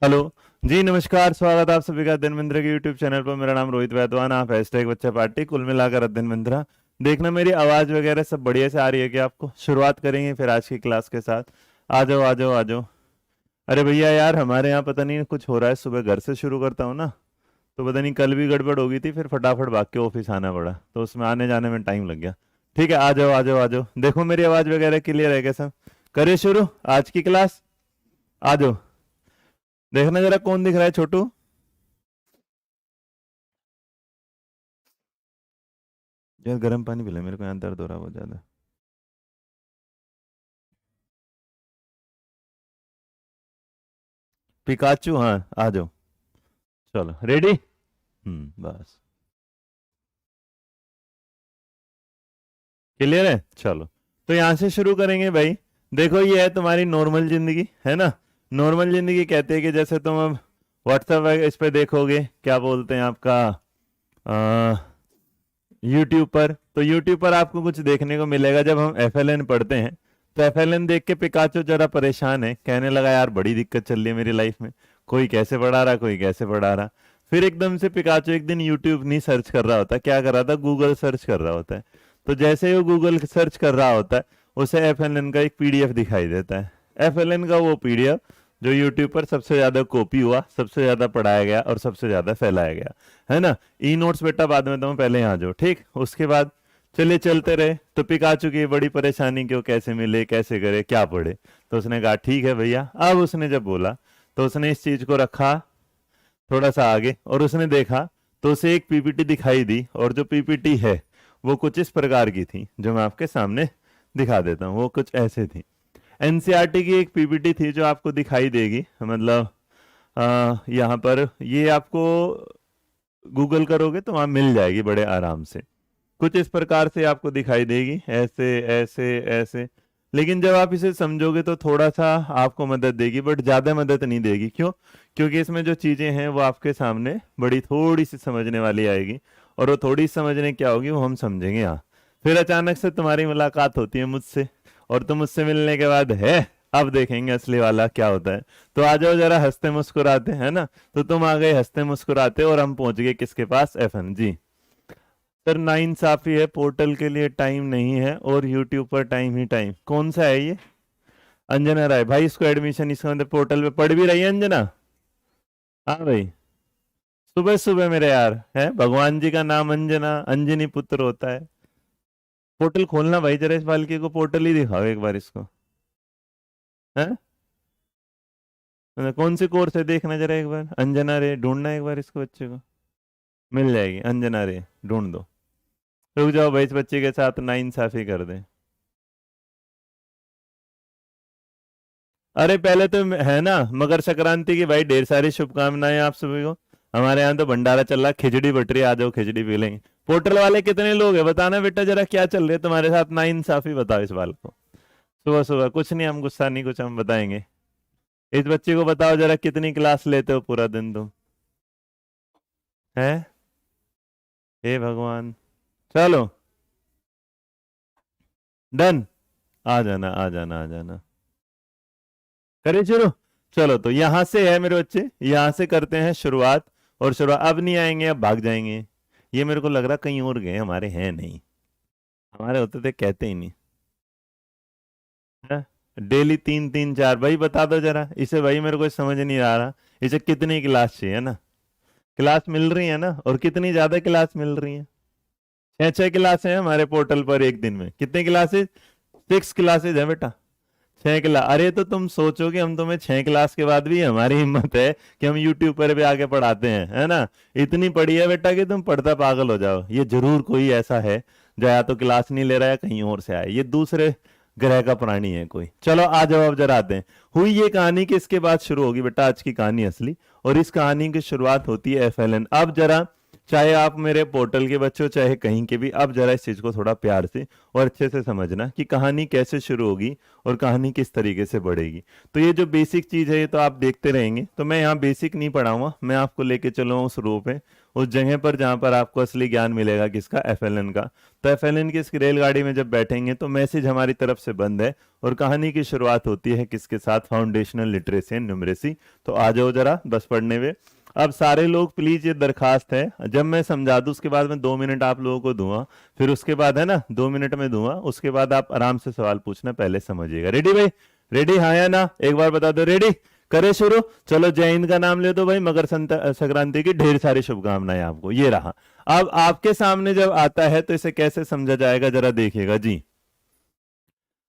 Hello जी, नमस्कार। स्वागत आप सभी का अध्ययन मिंद्रा के यूट्यूब चैनल पर। मेरा नाम रोहित वैद्वान, आप हैशटैग बच्चा पार्टी कुल मिलाकर अध्ययन मिंद्रा। देखना मेरी आवाज वगैरह सब बढ़िया से आ रही है कि आपको। शुरुआत करेंगे फिर आज की क्लास के साथ। आ जाओ आ जाओ आ जाओ। अरे भैया यार, हमारे यहाँ पता नहीं कुछ हो रहा है। सुबह घर से शुरू करता हूँ ना, तो पता नहीं कल भी गड़बड़ हो गई थी, फिर फटाफट भाग के ऑफिस आना पड़ा, तो उसमें आने जाने में टाइम लग गया। ठीक है, आ जाओ आ जाओ आ जाओ। देखो मेरी आवाज वगैरह क्लियर है कैसा? करिए शुरू आज की क्लास। आ जाओ। देखना जरा कौन दिख रहा है छोटू। यार गर्म पानी पिला, मेरे को यहाँ दर्द हो रहा है बहुत ज्यादा। पिकाचू, हाँ आ जाओ। चलो रेडी। बस क्लियर है। चलो तो यहाँ से शुरू करेंगे भाई। देखो ये है तुम्हारी नॉर्मल जिंदगी, है ना। नॉर्मल जिंदगी कहते हैं कि जैसे तुम अब व्हाट्सएप इस पे देखोगे, क्या बोलते हैं आपका, यूट्यूब पर। तो यूट्यूब पर आपको कुछ देखने को मिलेगा। जब हम एफएलएन पढ़ते हैं तो एफएलएन देख के पिकाचो जरा परेशान है, कहने लगा यार बड़ी दिक्कत चल रही है मेरी लाइफ में। कोई कैसे पढ़ा रहा, कोई कैसे पढ़ा रहा। फिर एकदम से पिकाचो एक दिन यूट्यूब नहीं सर्च कर रहा होता, क्या कर रहा था, गूगल सर्च कर रहा होता है। तो जैसे ही वो गूगल सर्च कर रहा होता है, उसे एफएलएन का एक पीडीएफ दिखाई देता है। एफएलएन का वो पीडीएफ जो यूट्यूब पर सबसे ज्यादा कॉपी हुआ, सबसे ज्यादा पढ़ाया गया और सबसे ज्यादा फैलाया गया, है ना। ई नोट्स बेटा बाद में दूं, पहले यहाँ जो ठीक। उसके बाद चलिए चलते रहे। तो पिकाचू की बड़ी परेशानी कि वो कैसे मिले, कैसे करे, क्या पढ़े। तो उसने कहा ठीक है भैया। अब उसने जब बोला तो उसने इस चीज को रखा थोड़ा सा आगे, और उसने देखा तो उसे एक पीपीटी दिखाई दी। और जो पीपीटी है वो कुछ इस प्रकार की थी, जो मैं आपके सामने दिखा देता हूँ। वो कुछ ऐसे थी। एनसीईआरटी की एक पीपीटी थी जो आपको दिखाई देगी, मतलब यहाँ पर ये आपको गूगल करोगे तो वहां मिल जाएगी बड़े आराम से। कुछ इस प्रकार से आपको दिखाई देगी, ऐसे ऐसे ऐसे। लेकिन जब आप इसे समझोगे तो थोड़ा सा आपको मदद देगी, बट ज्यादा मदद नहीं देगी। क्यों? क्योंकि इसमें जो चीजें हैं वो आपके सामने बड़ी थोड़ी सी समझने वाली आएगी। और वो थोड़ी समझने क्या होगी वो हम समझेंगे यहाँ। फिर अचानक से तुम्हारी मुलाकात होती है मुझसे, और तुम मुझसे मिलने के बाद है, अब देखेंगे असली वाला क्या होता है। तो आ जाओ जरा हंसते मुस्कुराते, है ना। तो तुम आ गए हंसते मुस्कुराते, और हम पहुंच गए किसके पास, एफएन जी। सर नाइंसाफी है, पोर्टल के लिए टाइम नहीं है और यूट्यूब पर टाइम ही टाइम। कौन सा है ये? अंजना राय भाई, इसको एडमिशन इसके अंदर पोर्टल पे पढ़ भी रही है अंजना। हाँ भाई, सुबह सुबह मेरे यार है, भगवान जी का नाम अंजना, अंजनी पुत्र होता है। पोर्टल खोलना भाई, जरा इस बालकी को पोर्टल ही दिखाओ एक बार इसको। है मतलब कौन सी कोर्स है, देखना जरा एक बार। अंजना रे ढूंढना एक बार इसको, बच्चे को मिल जाएगी। अंजना रे ढूंढ दो। रुक जाओ भाई, इस बच्चे के साथ नाइंसाफी कर दे। अरे पहले तो है ना, मकर संक्रांति की भाई ढेर सारी शुभकामनाएं आप सभी को। हमारे यहाँ तो भंडारा चल रहा, खिचड़ी बट रही है, आ जाओ खिचड़ी पी लेंगे। पोर्टल वाले कितने लोग हैं बताना बेटा जरा, क्या चल रहे तुम्हारे साथ, नाइंसाफी बताओ इस बाल को। सुबह सुबह कुछ नहीं, हम गुस्सा नहीं, कुछ हम बताएंगे। इस बच्चे को बताओ जरा, कितनी क्लास लेते हो पूरा दिन तुम? है, हे भगवान। चलो डन। आ जाना आ जाना आ जाना। करें शुरू। चलो तो यहां से है मेरे बच्चे, यहां से करते हैं शुरुआत। और शुरुआत अब नहीं आएंगे, अब भाग जाएंगे। ये मेरे को लग रहा कहीं और गए, हमारे हैं नहीं। हमारे होते थे कहते ही नहीं है। डेली तीन तीन चार, भाई बता दो जरा इसे, भाई मेरे को समझ नहीं आ रहा। इसे कितनी क्लास चाहिए ना। क्लास मिल रही है ना, और कितनी ज्यादा क्लास मिल रही है। छह छह क्लासें हैं हमारे पोर्टल पर एक दिन में। कितनी क्लासेस? 6 क्लासेज है बेटा। 6 क्लास। अरे तो तुम सोचो कि हम तुम्हें 6 क्लास के बाद भी हमारी हिम्मत है कि हम यूट्यूब पर भी आके पढ़ाते हैं, है ना। इतनी पढ़ी है बेटा कि तुम पढ़ता पागल हो जाओ। ये जरूर कोई ऐसा है जो या तो क्लास नहीं ले रहा है, कहीं और से आया, ये दूसरे ग्रह का प्राणी है कोई। चलो आ जाओ, अब जरा आते हैं। हुई ये कहानी कि इसके बाद शुरू होगी बेटा आज की कहानी असली। और इस कहानी की शुरुआत होती है एफएलएन। अब जरा, चाहे आप मेरे पोर्टल के बच्चों चाहे कहीं के भी, अब जरा इस चीज को थोड़ा प्यार से और अच्छे से समझना कि कहानी कैसे शुरू होगी और कहानी किस तरीके से बढ़ेगी। तो ये जो बेसिक चीज है ये तो आप देखते रहेंगे, तो मैं यहाँ बेसिक नहीं पढ़ाऊंगा, मैं आपको लेके चलूंगा उस रो पे। उस जगह पर जहां पर आपको असली ज्ञान मिलेगा किसका, एफएलएन का। तो एफएलएन की इस रेलगाड़ी में जब बैठेंगे तो मैसेज हमारी तरफ से बंद है और कहानी की शुरुआत होती है किसके साथ, फाउंडेशनल लिटरेसी एंड न्यूमरेसी। तो आ जाओ जरा बस पढ़ने में। अब सारे लोग प्लीज, ये दरखास्त है, जब मैं समझा दूं उसके बाद मैं 2 मिनट आप लोगों को दूंगा, फिर उसके बाद है ना 2 मिनट में दूंगा, उसके बाद आप आराम से सवाल पूछना, पहले समझिएगा। रेडी भाई, रेडी, हाँ या ना, एक बार बता दो। रेडी, करे शुरू। चलो जय हिंद का नाम ले दो भाई, मकर संक्रांति की ढेर सारी शुभकामनाएं आपको। ये रहा। अब आपके सामने जब आता है तो इसे कैसे समझा जाएगा जरा देखिएगा जी।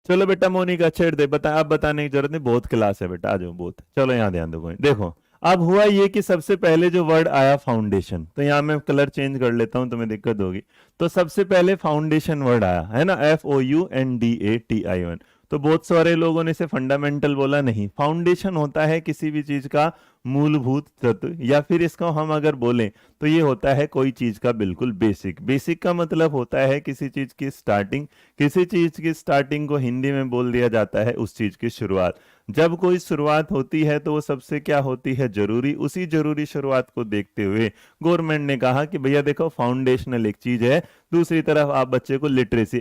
चलो बेटा मोनिका छेड़ दे, बता, अब बताने की जरूरत नहीं, बहुत क्लास है बेटा, आ जाओ बहुत। चलो यहाँ ध्यान दो भाई, देखो अब हुआ ये कि सबसे पहले जो वर्ड आया फाउंडेशन, तो यहाँ मैं कलर चेंज कर लेता हूं, तुम्हें दिक्कत होगी। तो सबसे पहले फाउंडेशन वर्ड आया है ना, FOUNDATION। तो बहुत सारे लोगों ने इसे फंडामेंटल बोला, नहीं, फाउंडेशन होता है किसी भी चीज का मूलभूत तत्व, या फिर इसको हम अगर बोलें तो ये होता है कोई चीज का बिल्कुल बेसिक। बेसिक का मतलब होता है किसी चीज की स्टार्टिंग। किसी चीज की स्टार्टिंग को हिंदी में बोल दिया जाता है उस चीज की शुरुआत। जब कोई शुरुआत होती है तो वो सबसे क्या होती है, जरूरी। उसी जरूरी शुरुआत को देखते हुए गवर्नमेंट ने कहा कि भैया देखो फाउंडेशनल एक चीज है, दूसरी तरफ आप बच्चे को लिटरेसी,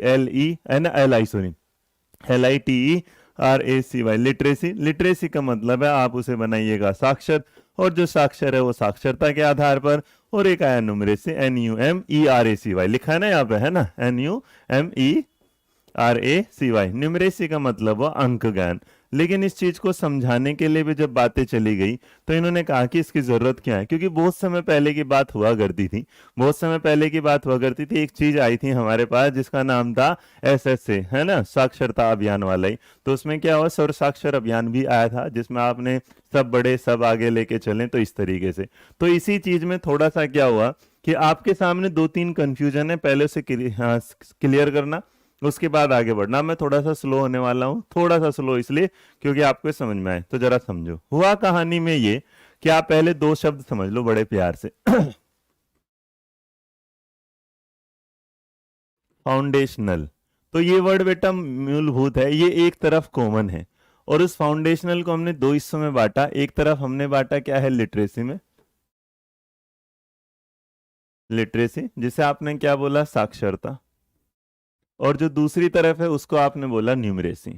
LITERACY, लिटरेसी। लिटरेसी का मतलब है आप उसे बनाइएगा साक्षर, और जो साक्षर है वो साक्षरता के आधार पर। और एक आया न्यूमरेसी, NUMERACY, लिखा है ना यहाँ पे, है ना, NUMERACY। न्यूमरेसी का मतलब वो अंक ज्ञान। लेकिन इस चीज को समझाने के लिए भी जब बातें चली गई तो इन्होंने कहा कि इसकी जरूरत क्या है, क्योंकि बहुत समय पहले की बात हुआ करती थी। बहुत समय पहले की बात हुआ करती थी, एक चीज आई थी हमारे पास जिसका नाम था SSA, है ना, साक्षरता अभियान वाला ही। तो उसमें क्या हुआ, सर्व साक्षर अभियान भी आया था, जिसमें आपने सब बड़े सब आगे लेके चले, तो इस तरीके से। तो इसी चीज में थोड़ा सा क्या हुआ कि आपके सामने 2-3 कंफ्यूजन है, पहले उसे क्लियर करना, उसके बाद आगे बढ़ना। मैं थोड़ा सा स्लो होने वाला हूं, थोड़ा सा स्लो इसलिए क्योंकि आपको समझ में आए। तो जरा समझो, हुआ कहानी में ये कि आप पहले 2 शब्द समझ लो बड़े प्यार से। फाउंडेशनल, तो ये वर्ड बेटा मूलभूत है, ये एक तरफ कॉमन है। और उस फाउंडेशनल को हमने 2 हिस्सों में बांटा। एक तरफ हमने बांटा क्या है, लिटरेसी में, लिटरेसी जिसे आपने क्या बोला, साक्षरता। और जो दूसरी तरफ है उसको आपने बोला न्यूमरेसी,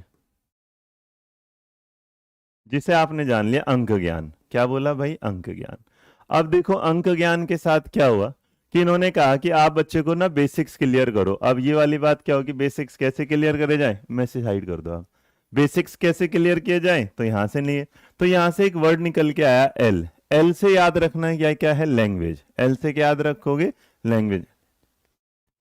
जिसे आपने जान लिया अंक ज्ञान। क्या बोला भाई, अंक ज्ञान। अब देखो अंक ज्ञान के साथ क्या हुआ कि इन्होंने कहा कि आप बच्चे को ना बेसिक्स क्लियर करो। अब ये वाली बात क्या होगी, बेसिक्स कैसे क्लियर करे जाए, मैसेज हाइड कर दो आप। बेसिक्स कैसे क्लियर किए जाए, तो यहां से नहीं है, तो यहां से एक वर्ड निकल के आया एल। एल से याद रखना है क्या, क्या है, लैंग्वेज। एल से क्या याद रखोगे, लैंग्वेज।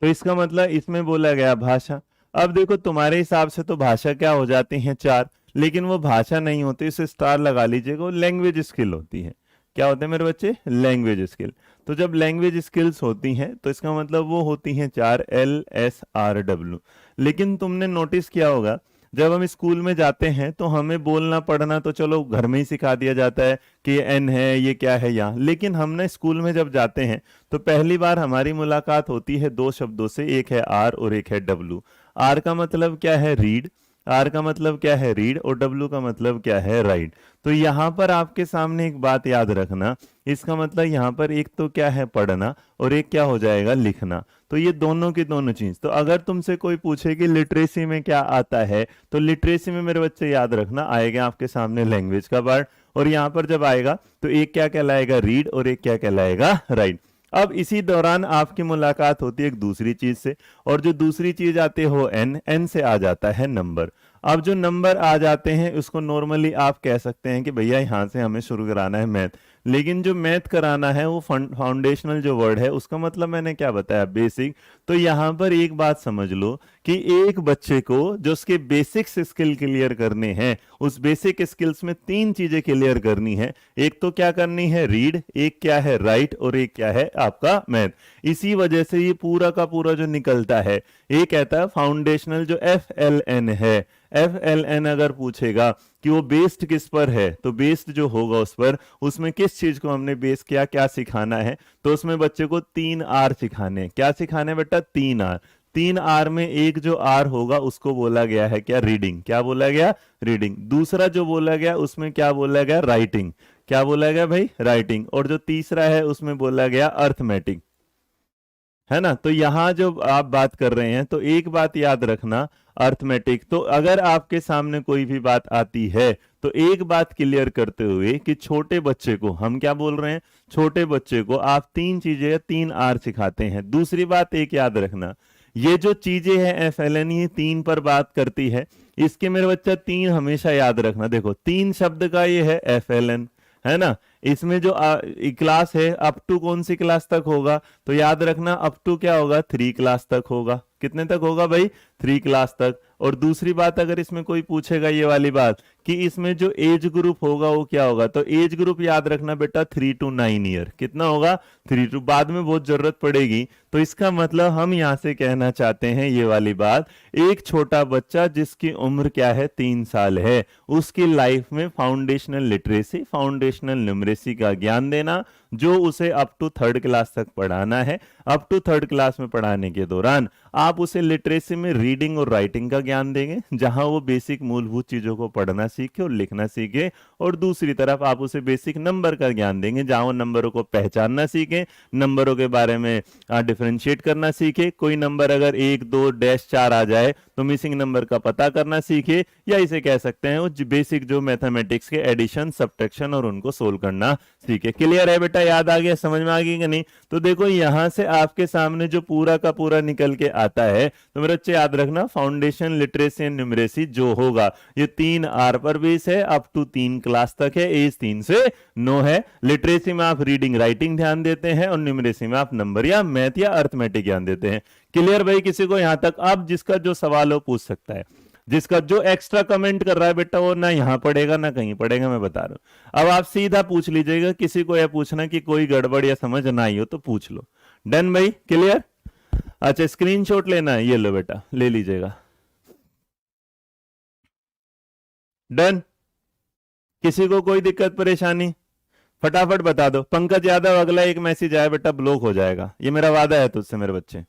तो इसका मतलब इसमें बोला गया भाषा। अब देखो तुम्हारे हिसाब से तो भाषा क्या हो जाती है 4, लेकिन वो भाषा नहीं होती, इसे स्टार लगा लीजिएगा, वो लैंग्वेज स्किल होती है। क्या होते हैं मेरे बच्चे, लैंग्वेज स्किल। तो जब लैंग्वेज स्किल्स होती हैं तो इसका मतलब वो होती हैं 4, LSRW। लेकिन तुमने नोटिस किया होगा जब हम स्कूल में जाते हैं तो हमें बोलना पढ़ना तो चलो घर में ही सिखा दिया जाता है कि ये एन है, ये क्या है यहाँ। लेकिन हमने स्कूल में जब जाते हैं तो पहली बार हमारी मुलाकात होती है 2 शब्दों से, एक है आर और एक है डब्लू। आर का मतलब क्या है, रीड। आर का मतलब क्या है, रीड। और डब्लू का मतलब क्या है, राइट। तो यहाँ पर आपके सामने एक बात याद रखना, इसका मतलब यहाँ पर एक तो क्या है, पढ़ना, और एक क्या हो जाएगा, लिखना। तो ये दोनों की दोनों चीज। तो अगर तुमसे कोई पूछे कि लिटरेसी में क्या आता है, तो लिटरेसी में मेरे बच्चे याद रखना आएगा आपके सामने लैंग्वेज का पार्ट, और यहाँ पर जब आएगा तो एक क्या कहलाएगा, रीड, और एक क्या कहलाएगा, राइट। अब इसी दौरान आपकी मुलाकात होती है एक दूसरी चीज से, और जो दूसरी चीज आते हो एन, एन से आ जाता है नंबर। अब जो नंबर आ जाते हैं उसको नॉर्मली आप कह सकते हैं कि भैया यहां से हमें शुरू कराना है मैथ। लेकिन जो मैथ कराना है वो फाउंडेशनल जो वर्ड है उसका मतलब मैंने क्या बताया, बेसिक। तो यहां पर एक बात समझ लो कि एक बच्चे को जो उसके बेसिक्स स्किल क्लियर करने हैं, उस बेसिक स्किल्स में 3 चीजें क्लियर करनी है। एक तो क्या करनी है, रीड, एक क्या है, राइट, और एक क्या है आपका मैथ। इसी वजह से ये पूरा का पूरा जो निकलता है, ये कहता है फाउंडेशनल जो FLN है। FLN अगर पूछेगा कि वो बेस्ड किस पर है, तो बेस्ड जो होगा उस पर, उसमें किस चीज को हमने बेस किया, क्या सिखाना है, तो उसमें बच्चे को 3 R सिखाने। क्या सिखाने बेटा, 3 R। 3 R में एक जो R होगा उसको बोला गया है क्या, रीडिंग। क्या बोला गया, रीडिंग। दूसरा जो बोला गया उसमें क्या बोला गया, राइटिंग। क्या बोला गया भाई, राइटिंग। और जो तीसरा है उसमें बोला गया अर्थमेटिक, है ना। तो यहां जो आप बात कर रहे हैं, तो एक बात याद रखना, अर्थमेटिक। तो अगर आपके सामने कोई भी बात आती है तो एक बात क्लियर करते हुए कि छोटे बच्चे को हम क्या बोल रहे हैं, छोटे बच्चे को आप तीन चीजें, तीन आर सिखाते हैं। दूसरी बात एक याद रखना, ये जो चीजें हैं एफएलएन, ये तीन पर बात करती है। इसके मेरे बच्चा तीन हमेशा याद रखना। देखो तीन शब्द का ये है एफएलएन, है ना। इसमें जो क्लास है अप टू कौन सी क्लास तक होगा, तो याद रखना अप टू क्या होगा, 3 क्लास तक होगा। कितने तक होगा भाई, 3 क्लास तक। और दूसरी बात, अगर इसमें कोई पूछेगा ये वाली बात कि इसमें जो एज ग्रुप होगा वो क्या होगा, तो एज ग्रुप याद रखना बेटा 3 to 9 ईयर। कितना होगा, 3 to, बाद में बहुत जरूरत पड़ेगी। तो इसका मतलब हम यहां से कहना चाहते हैं ये वाली बात, एक छोटा बच्चा जिसकी उम्र क्या है, 3 साल है, उसकी लाइफ में फाउंडेशनल लिटरेसी, फाउंडेशनल न्यूमरेसी का ज्ञान देना, जो उसे अप टू 3rd क्लास तक पढ़ाना है। अप टू 3rd क्लास में पढ़ाने के दौरान आप उसे लिटरेसी में रीडिंग और राइटिंग का ज्ञान देंगे, जहां वो बेसिक मूलभूत चीजों को पढ़ना सीखे और लिखना सीखे। और दूसरी तरफ आप उसे बेसिक नंबर का ज्ञान देंगे, जहां वो नंबरों को पहचानना सीखे, नंबरों के बारे में डिफरेंशिएट करना सीखे। कोई नंबर अगर 1 2 डैश 4 आ जाए तो मिसिंग नंबर का पता करना सीखे, या इसे कह सकते हैं वो बेसिक जो मैथमेटिक्स के एडिशन, सब्ट्रैक्शन और उनको सोल्व करना सीखे। क्लियर है बेटा, याद आ गया, समझ में आ गई कि नहीं। तो देखो यहां से आपके सामने जो पूरा का पूरा निकल के आता है, तो मेरे बच्चे याद रखना, फाउंडेशन लिटरेसी एंड न्यूमरेसी जो होगा ये 3 आर पर बेस है, अप टू 3 क्लास तक है, एज 3 से 9 है। लिटरेसी में आप रीडिंग राइटिंग ध्यान देते हैं, और न्यूमरेसी में आप नंबर या मैथ या अर्थमेटिक ध्यान देते हैं। क्लियर भाई किसी को यहां तक। अब जिसका जो सवाल हो पूछ सकता है, जिसका जो एक्स्ट्रा कमेंट कर रहा है बेटा वो ना यहां पढ़ेगा ना कहीं पढ़ेगा, मैं बता रहा हूं। अब आप सीधा पूछ लीजिएगा, किसी को यह पूछना कि कोई गड़बड़ या समझ ना आई हो तो पूछ लो। डन भाई, क्लियर। अच्छा स्क्रीनशॉट लेना है, ये लो बेटा ले लीजिएगा। डन, किसी को कोई दिक्कत परेशानी, फटाफट बता दो। पंकज यादव, अगला एक मैसेज आया बेटा ब्लॉक हो जाएगा, ये मेरा वादा है तुझसे मेरे बच्चे।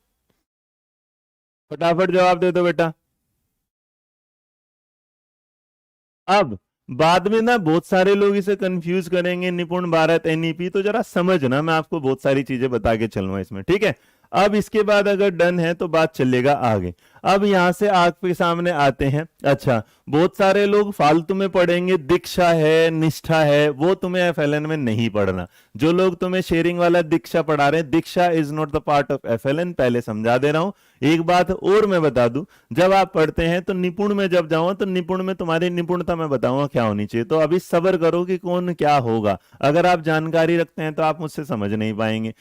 फटाफट जवाब दे दो बेटा। अब बाद में ना बहुत सारे लोग इसे कंफ्यूज करेंगे, निपुण भारत एनईपी, तो जरा समझना, मैं आपको बहुत सारी चीजें बता के चलूंगा इसमें, ठीक है। अब इसके बाद अगर डन है तो बात चलेगा आगे। अब यहां से आपके सामने आते हैं। अच्छा, बहुत सारे लोग फालतू में पढ़ेंगे, दीक्षा है, निष्ठा है, वो तुम्हें एफएलएन में नहीं पढ़ना। जो लोग तुम्हें शेयरिंग वाला दीक्षा पढ़ा रहे हैं, Diksha is not the part of FLN, पहले समझा दे रहा हूं। एक बात और मैं बता दूं, जब आप पढ़ते हैं तो निपुण में जब जाऊं तो निपुण में तुम्हारी निपुणता मैं बताऊंगा क्या होनी चाहिए। तो अभी सब्र करो कि कौन क्या होगा। अगर आप जानकारी रखते हैं तो आप मुझसे समझ नहीं पाएंगे।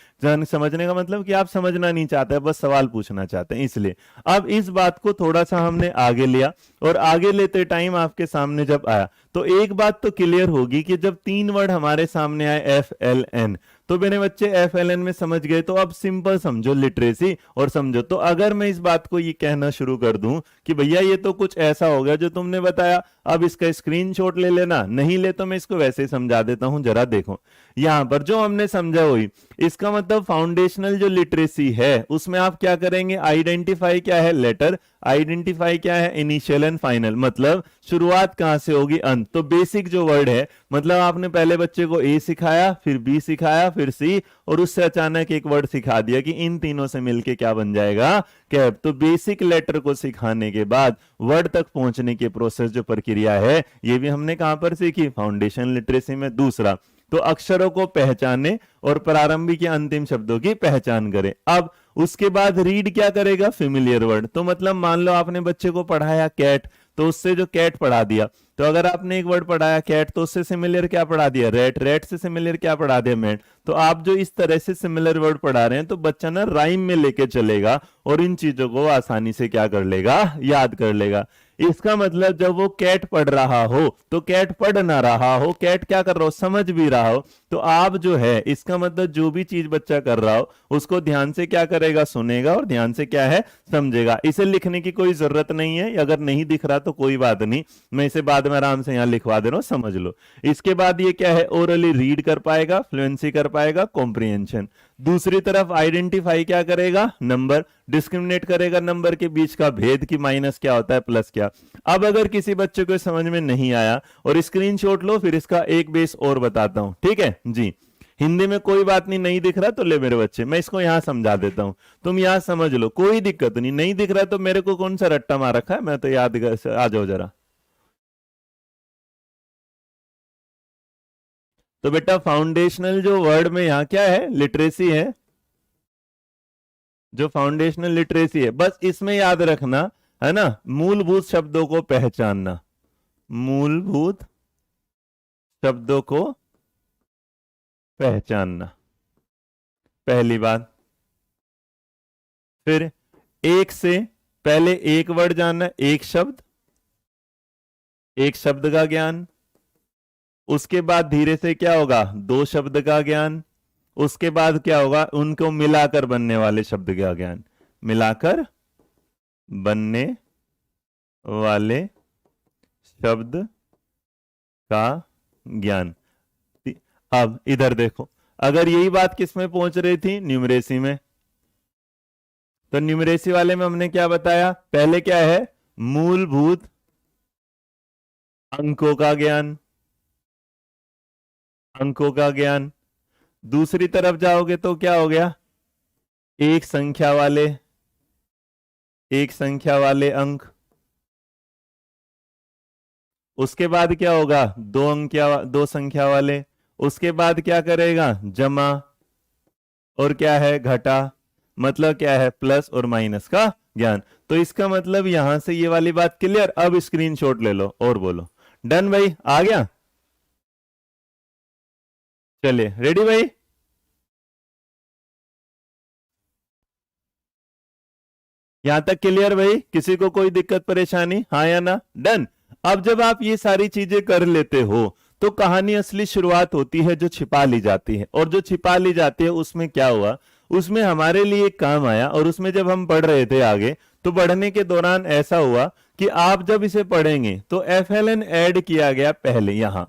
समझने का मतलब कि आप समझना नहीं चाहते, बस सवाल पूछना चाहते हैं, इसलिए। अब इस बात को थोड़ा सा हमने आगे लिया, और आगे लेते टाइम आपके सामने जब आया तो एक बात तो क्लियर होगी कि जब 3 वर्ड हमारे सामने आए एफएलएन, तो मेरे बच्चे एफएलएन में समझ गए, तो अब सिंपल समझो लिटरेसी और समझो। तो अगर मैं इस बात को ये कहना शुरू कर दूं कि भैया ये तो कुछ ऐसा हो गया जो तुमने बताया, अब इसका स्क्रीनशॉट ले लेना, नहीं ले तो मैं इसको वैसे ही समझा देता हूं, जरा देखो। यहां पर जो हमने समझा हुई, इसका मतलब फाउंडेशनल जो लिटरेसी है उसमें आप क्या करेंगे, आइडेंटिफाई क्या है, लेटर, आइडेंटिफाई क्या है, इनिशियल एंड फाइनल, मतलब शुरुआत कहां से होगी, अंत। तो बेसिक जो वर्ड है, मतलब आपने पहले बच्चे को ए सिखाया, फिर बी सिखाया, फिर सी, और उससे अचानक एक वर्ड सिखा दिया कि इन तीनों से मिलके क्या बन जाएगा, कैप। तो बेसिक लेटर को सिखाने के बाद वर्ड तक पहुंचने की प्रोसेस जो प्रक्रिया है, ये भी हमने कहां पर सीखी, फाउंडेशन लिटरेसी में। दूसरा तो अक्षरों को पहचाने और प्रारंभिक या अंतिम शब्दों की पहचान करे। अब उसके बाद रीड क्या करेगा, फेमिलियर वर्ड। तो मतलब मान लो आपने बच्चे को पढ़ाया कैट, तो उससे जो कैट पढ़ा दिया, तो अगर आपने एक वर्ड पढ़ाया कैट, तो उससे सिमिलर क्या पढ़ा दिया, रेट, रेट से सिमिलर क्या पढ़ा दिया, मैट। तो आप जो इस तरह से सिमिलर वर्ड पढ़ा रहे हैं, तो बच्चा ना राइम में लेके चलेगा और इन चीजों को आसानी से क्या कर लेगा, याद कर लेगा। इसका मतलब जब वो कैट पढ़ रहा हो तो कैट पढ़ ना रहा हो, कैट क्या कर रहा हो, समझ भी रहा हो, तो आप जो है, इसका मतलब जो भी चीज बच्चा कर रहा हो उसको ध्यान से क्या करेगा, सुनेगा, और ध्यान से क्या है, समझेगा। इसे लिखने की कोई जरूरत नहीं है, अगर नहीं दिख रहा तो कोई बात नहीं, मैं इसे बाद बाद में आराम से यहां लिखवा दे रहा हूं, समझ लो। इसके बाद ये क्या है, ओरली रीड कर पाएगा, फ्लुएंसी कर पाएगा, कॉम्प्रिहेंशन। दूसरी तरफ आइडेंटिफाई क्या करेगा, नंबर, डिस्क्रिमिनेट करेगा नंबर के बीच का भेद कि माइनस क्या होता है प्लस क्या। अब अगर किसी बच्चे को समझ में नहीं आया और स्क्रीनशॉट लो, फिर इसका एक बेस और बताता हूं, ठीक है जी। हिंदी में कोई बात नहीं, नहीं दिख रहा तो ले मेरे बच्चे, मैं इसको यहां समझा देता हूं, तुम यहां समझ लो, कोई दिक्कत नहीं। नहीं दिख रहा तो मेरे को कौन सा रट्टा मार रखा है, मैं तो याद आ जाओ जरा। तो बेटा फाउंडेशनल जो वर्ड में यहां क्या है, लिटरेसी है, जो फाउंडेशनल लिटरेसी है, बस इसमें याद रखना है ना, मूलभूत शब्दों को पहचानना, मूलभूत शब्दों को पहचानना, पहली बात। फिर एक से पहले एक वर्ड जानना, एक शब्द, एक शब्द का ज्ञान। उसके बाद धीरे से क्या होगा, दो शब्द का ज्ञान। उसके बाद क्या होगा, उनको मिलाकर बनने वाले शब्द का ज्ञान, मिलाकर बनने वाले शब्द का ज्ञान। अब इधर देखो, अगर यही बात किस में पहुंच रही थी, न्यूमरेसी में, तो न्यूमरेसी वाले में हमने क्या बताया, पहले क्या है, मूलभूत अंकों का ज्ञान, अंकों का ज्ञान। दूसरी तरफ जाओगे तो क्या हो गया, एक संख्या वाले, एक संख्या वाले अंक। उसके बाद क्या होगा, दो संख्या वाले। उसके बाद क्या करेगा, जमा, और क्या है, घटा, मतलब क्या है, प्लस और माइनस का ज्ञान। तो इसका मतलब यहां से ये वाली बात क्लियर। अब स्क्रीनशॉट ले लो और बोलो डन भाई, आ गया। चलिए रेडी भाई, यहां तक क्लियर भाई, किसी को कोई दिक्कत परेशानी, हाँ या ना, डन। अब जब आप ये सारी चीजें कर लेते हो तो कहानी असली शुरुआत होती है जो छिपा ली जाती है। और जो छिपा ली जाती है उसमें क्या हुआ, उसमें हमारे लिए एक काम आया। और उसमें जब हम पढ़ रहे थे आगे, तो पढ़ने के दौरान ऐसा हुआ कि आप जब इसे पढ़ेंगे तो FLN ऐड किया गया पहले। यहां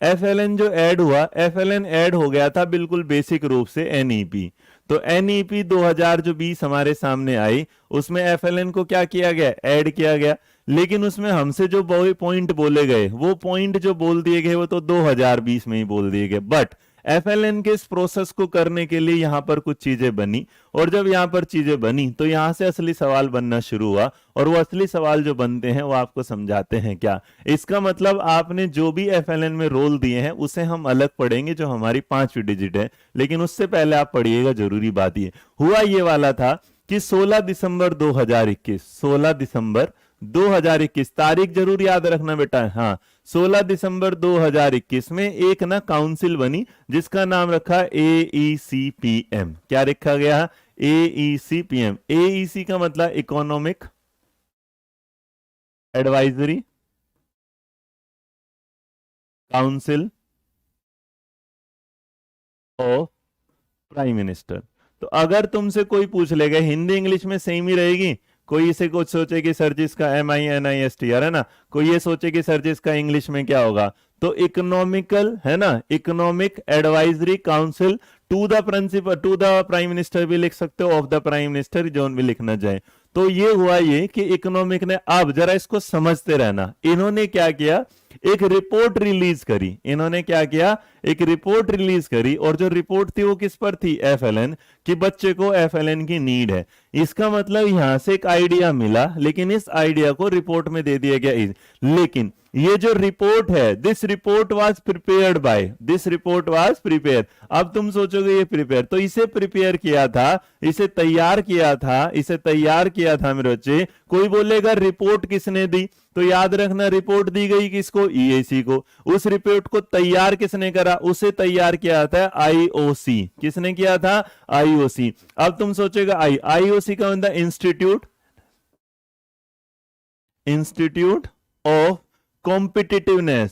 FLN जो ऐड हुआ, FLN ऐड हो गया था बिल्कुल बेसिक रूप से NEP। तो NEP 2020 हमारे सामने आई, उसमें FLN को क्या किया गया, ऐड किया गया। लेकिन उसमें हमसे जो पॉइंट बोले गए, वो पॉइंट जो बोल दिए गए वो तो 2020 में ही बोल दिए गए। बट FLN के इस प्रोसेस को करने के लिए यहां पर कुछ चीजें बनी। और जब यहां पर चीजें बनी तो यहां से असली सवाल बनना शुरू हुआ। और वो असली सवाल जो बनते हैं वो आपको समझाते हैं क्या। इसका मतलब आपने जो भी FLN में रोल दिए हैं उसे हम अलग पढ़ेंगे, जो हमारी 5वीं डिजिट है। लेकिन उससे पहले आप पढ़िएगा, जरूरी बात ये हुआ ये वाला था कि 16 दिसंबर 2021, 16 दिसंबर 2021 तारीख जरूर याद रखना बेटा। हाँ, 16 दिसंबर 2021 में एक ना काउंसिल बनी जिसका नाम रखा AECPM। क्या रखा गया, AECPM। AEC का मतलब economic advisory council of prime minister. तो अगर तुमसे कोई पूछ लेगा, हिंदी इंग्लिश में सेम ही रहेगी। कोई इसे कुछ सोचे कि सर जी इसका MINISTR है ना, कोई ये सोचे कि सर जी इसका इंग्लिश में क्या होगा, तो इकोनॉमिकल है ना, economic advisory council to the principal, to the prime minister भी लिख सकते हो, ऑफ द प्राइम मिनिस्टर, जो भी लिखना चाहे। तो ये हुआ ये कि इकोनॉमिक ने, अब जरा इसको समझते रहना, इन्होंने क्या किया, एक रिपोर्ट रिलीज करी। इन्होंने क्या किया, एक रिपोर्ट रिलीज करी। और जो रिपोर्ट थी वो किस पर थी, FLN, कि बच्चे को FLN की नीड है। इसका मतलब यहां से एक आइडिया मिला, लेकिन इस आइडिया को रिपोर्ट में दे दिया गया। लेकिन ये जो रिपोर्ट है, this report was prepared by, this report was prepare. अब तुम सोचोगे ये प्रिपेयर, तो इसे प्रिपेयर किया था, इसे तैयार किया था, इसे तैयार किया था मेरे बच्चे। कोई बोलेगा रिपोर्ट किसने दी, तो याद रखना रिपोर्ट दी गई किसको, EAC को। उस रिपोर्ट को तैयार किसने करा, उसे तैयार किया था IOC। किसने किया था, IOC। अब तुम सोचेगा IOC का मतलब institute, institute of competitiveness.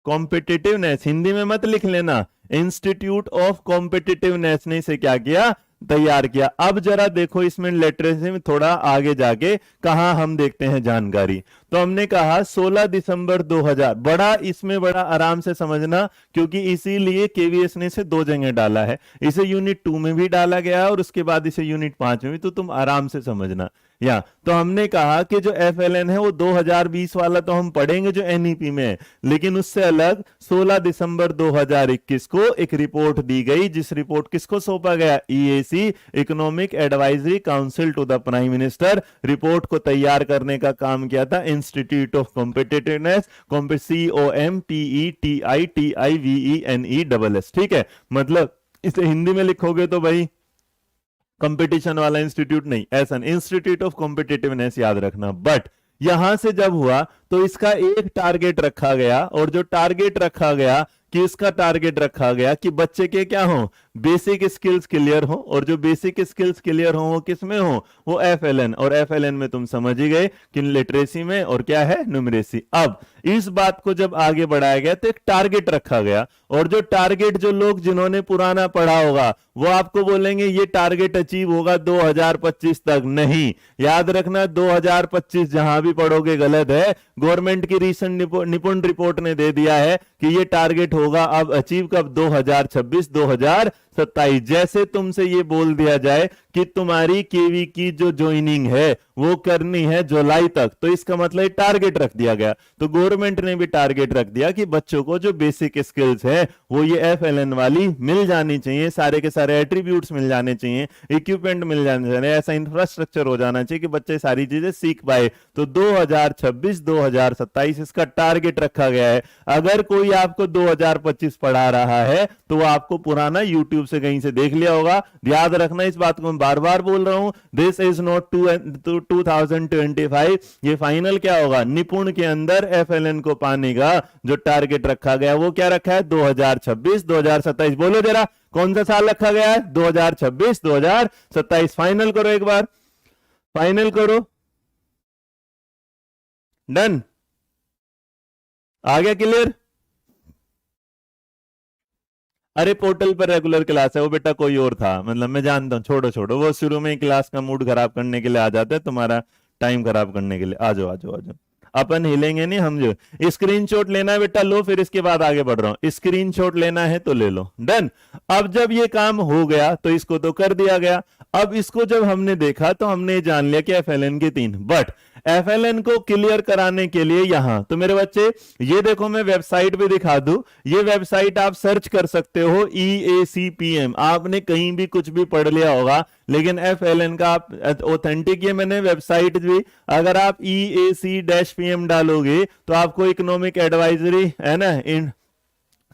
Competitiveness Hindi में मत लिख लेना, इंस्टीट्यूट ऑफ कॉम्पिटिटिवनेस ने इसे क्या किया, तैयार किया। अब जरा देखो इसमें लिटरेसी में थोड़ा आगे जाके कहा हम देखते हैं जानकारी। तो हमने कहा 16 दिसंबर 2000, बड़ा इसमें बड़ा आराम से समझना, क्योंकि इसीलिए केवीएस ने इसे 2 जगह डाला है। इसे यूनिट 2 में भी डाला गया है और उसके बाद इसे यूनिट 5 में भी, तो तुम आराम से समझना। या तो हमने कहा कि जो एफएलएन है वो 2020 वाला तो हम पढ़ेंगे जो एनईपी में है, लेकिन उससे अलग 16 दिसंबर 2021 को एक रिपोर्ट दी गई, जिस रिपोर्ट किसको सौंपा गया, EAC, economic advisory council to the prime minister. Report को तैयार करने का काम किया था इंस्टीट्यूट ऑफ कॉम्पिटिटिवनेस, COMPETITIVENESS। ठीक है, मतलब इसे हिंदी में लिखोगे तो भाई कंपटीशन वाला इंस्टीट्यूट नहीं, ऐसा नहीं, इंस्टीट्यूट ऑफ कॉम्पिटिटिवनेस याद रखना। बट यहां से जब हुआ तो इसका एक टारगेट रखा गया, और जो टारगेट रखा गया कि इसका टारगेट रखा गया कि बच्चे के क्या हो, बेसिक स्किल्स क्लियर हो, और जो बेसिक स्किल्स क्लियर हो वो किस में हो, वो एफएलएन, और एफएलएन में तुम समझ ही गए कि लिटरेसी में और क्या है, न्यूमरेसी। अब इस बात को जब आगे बढ़ाया गया तो एक टारगेट रखा गया, और जो टारगेट जो लोग जिन्होंने पुराना पढ़ा होगा वो आपको बोलेंगे ये टारगेट अचीव होगा 2025 तक। नहीं, याद रखना 2025 जहां भी पढ़ोगे गलत है। गवर्नमेंट की रीसेंट निपुण रिपोर्ट ने दे दिया है कि ये टारगेट होगा अब अचीव कब, 2026 2027। जैसे तुमसे ये बोल दिया जाए कि तुम्हारी केवी की जो ज्वाइनिंग है वो करनी है जुलाई तक, तो इसका मतलब टारगेट रख दिया गया। तो गवर्नमेंट ने भी टारगेट रख दिया कि बच्चों को जो बेसिक स्किल्स है वो ये एफएलएन वाली मिल जानी चाहिए, सारे के सारे एट्रीब्यूट्स मिल जाने चाहिए, इक्विपमेंट मिल जाने चाहिए, ऐसा इंफ्रास्ट्रक्चर हो जाना चाहिए कि बच्चे सारी चीजें सीख पाए। तो 2026 2027 इसका टारगेट रखा गया है। अगर कोई आपको 2025 पढ़ा रहा है तो वो आपको पुराना यूट्यूब से कहीं से देख लिया होगा। याद रखना इस बात को मैं बार बार बोल रहा हूं, दिस इज नॉट 2025। ये फाइनल क्या होगा, निपुण के अंदर एफएलएन को पाने का जो टारगेट रखा गया वो क्या रखा है, 2026 2027। बोलो जरा कौन सा साल रखा गया है, 2026 2027। फाइनल करो एक बार, फाइनल करो, डन, आ गया क्लियर। अरे पोर्टल पर रेगुलर क्लास है, वो बेटा कोई और था, मतलब मैं जानता हूँ, छोड़ो छोड़ो, वो शुरू में ही क्लास का मूड खराब करने के लिए आ जाते हैं, तुम्हारा टाइम खराब करने के लिए। आ जाओ आ जाओ आ जाओ, अपन हिलेंगे नहीं हम। जो स्क्रीनशॉट लेना है बेटा लो, फिर इसके बाद आगे बढ़ रहा हूं। स्क्रीनशॉट लेना है तो ले लो, डन। अब जब ये काम हो गया तो इसको तो कर दिया गया। अब इसको जब हमने देखा तो हमने जान लिया कि एफएलएन के 3, बट एफएलएन को क्लियर कराने के लिए यहां तो मेरे बच्चे ये देखो, मैं वेबसाइट भी दिखा दूं, ये वेबसाइट आप सर्च कर सकते हो EACPM। आपने कहीं भी कुछ भी पढ़ लिया होगा, लेकिन एफएलएन का आप ऑथेंटिक, ये मैंने वेबसाइट भी, अगर आप EAC-PM डालोगे तो आपको इकोनॉमिक एडवाइजरी है ना इन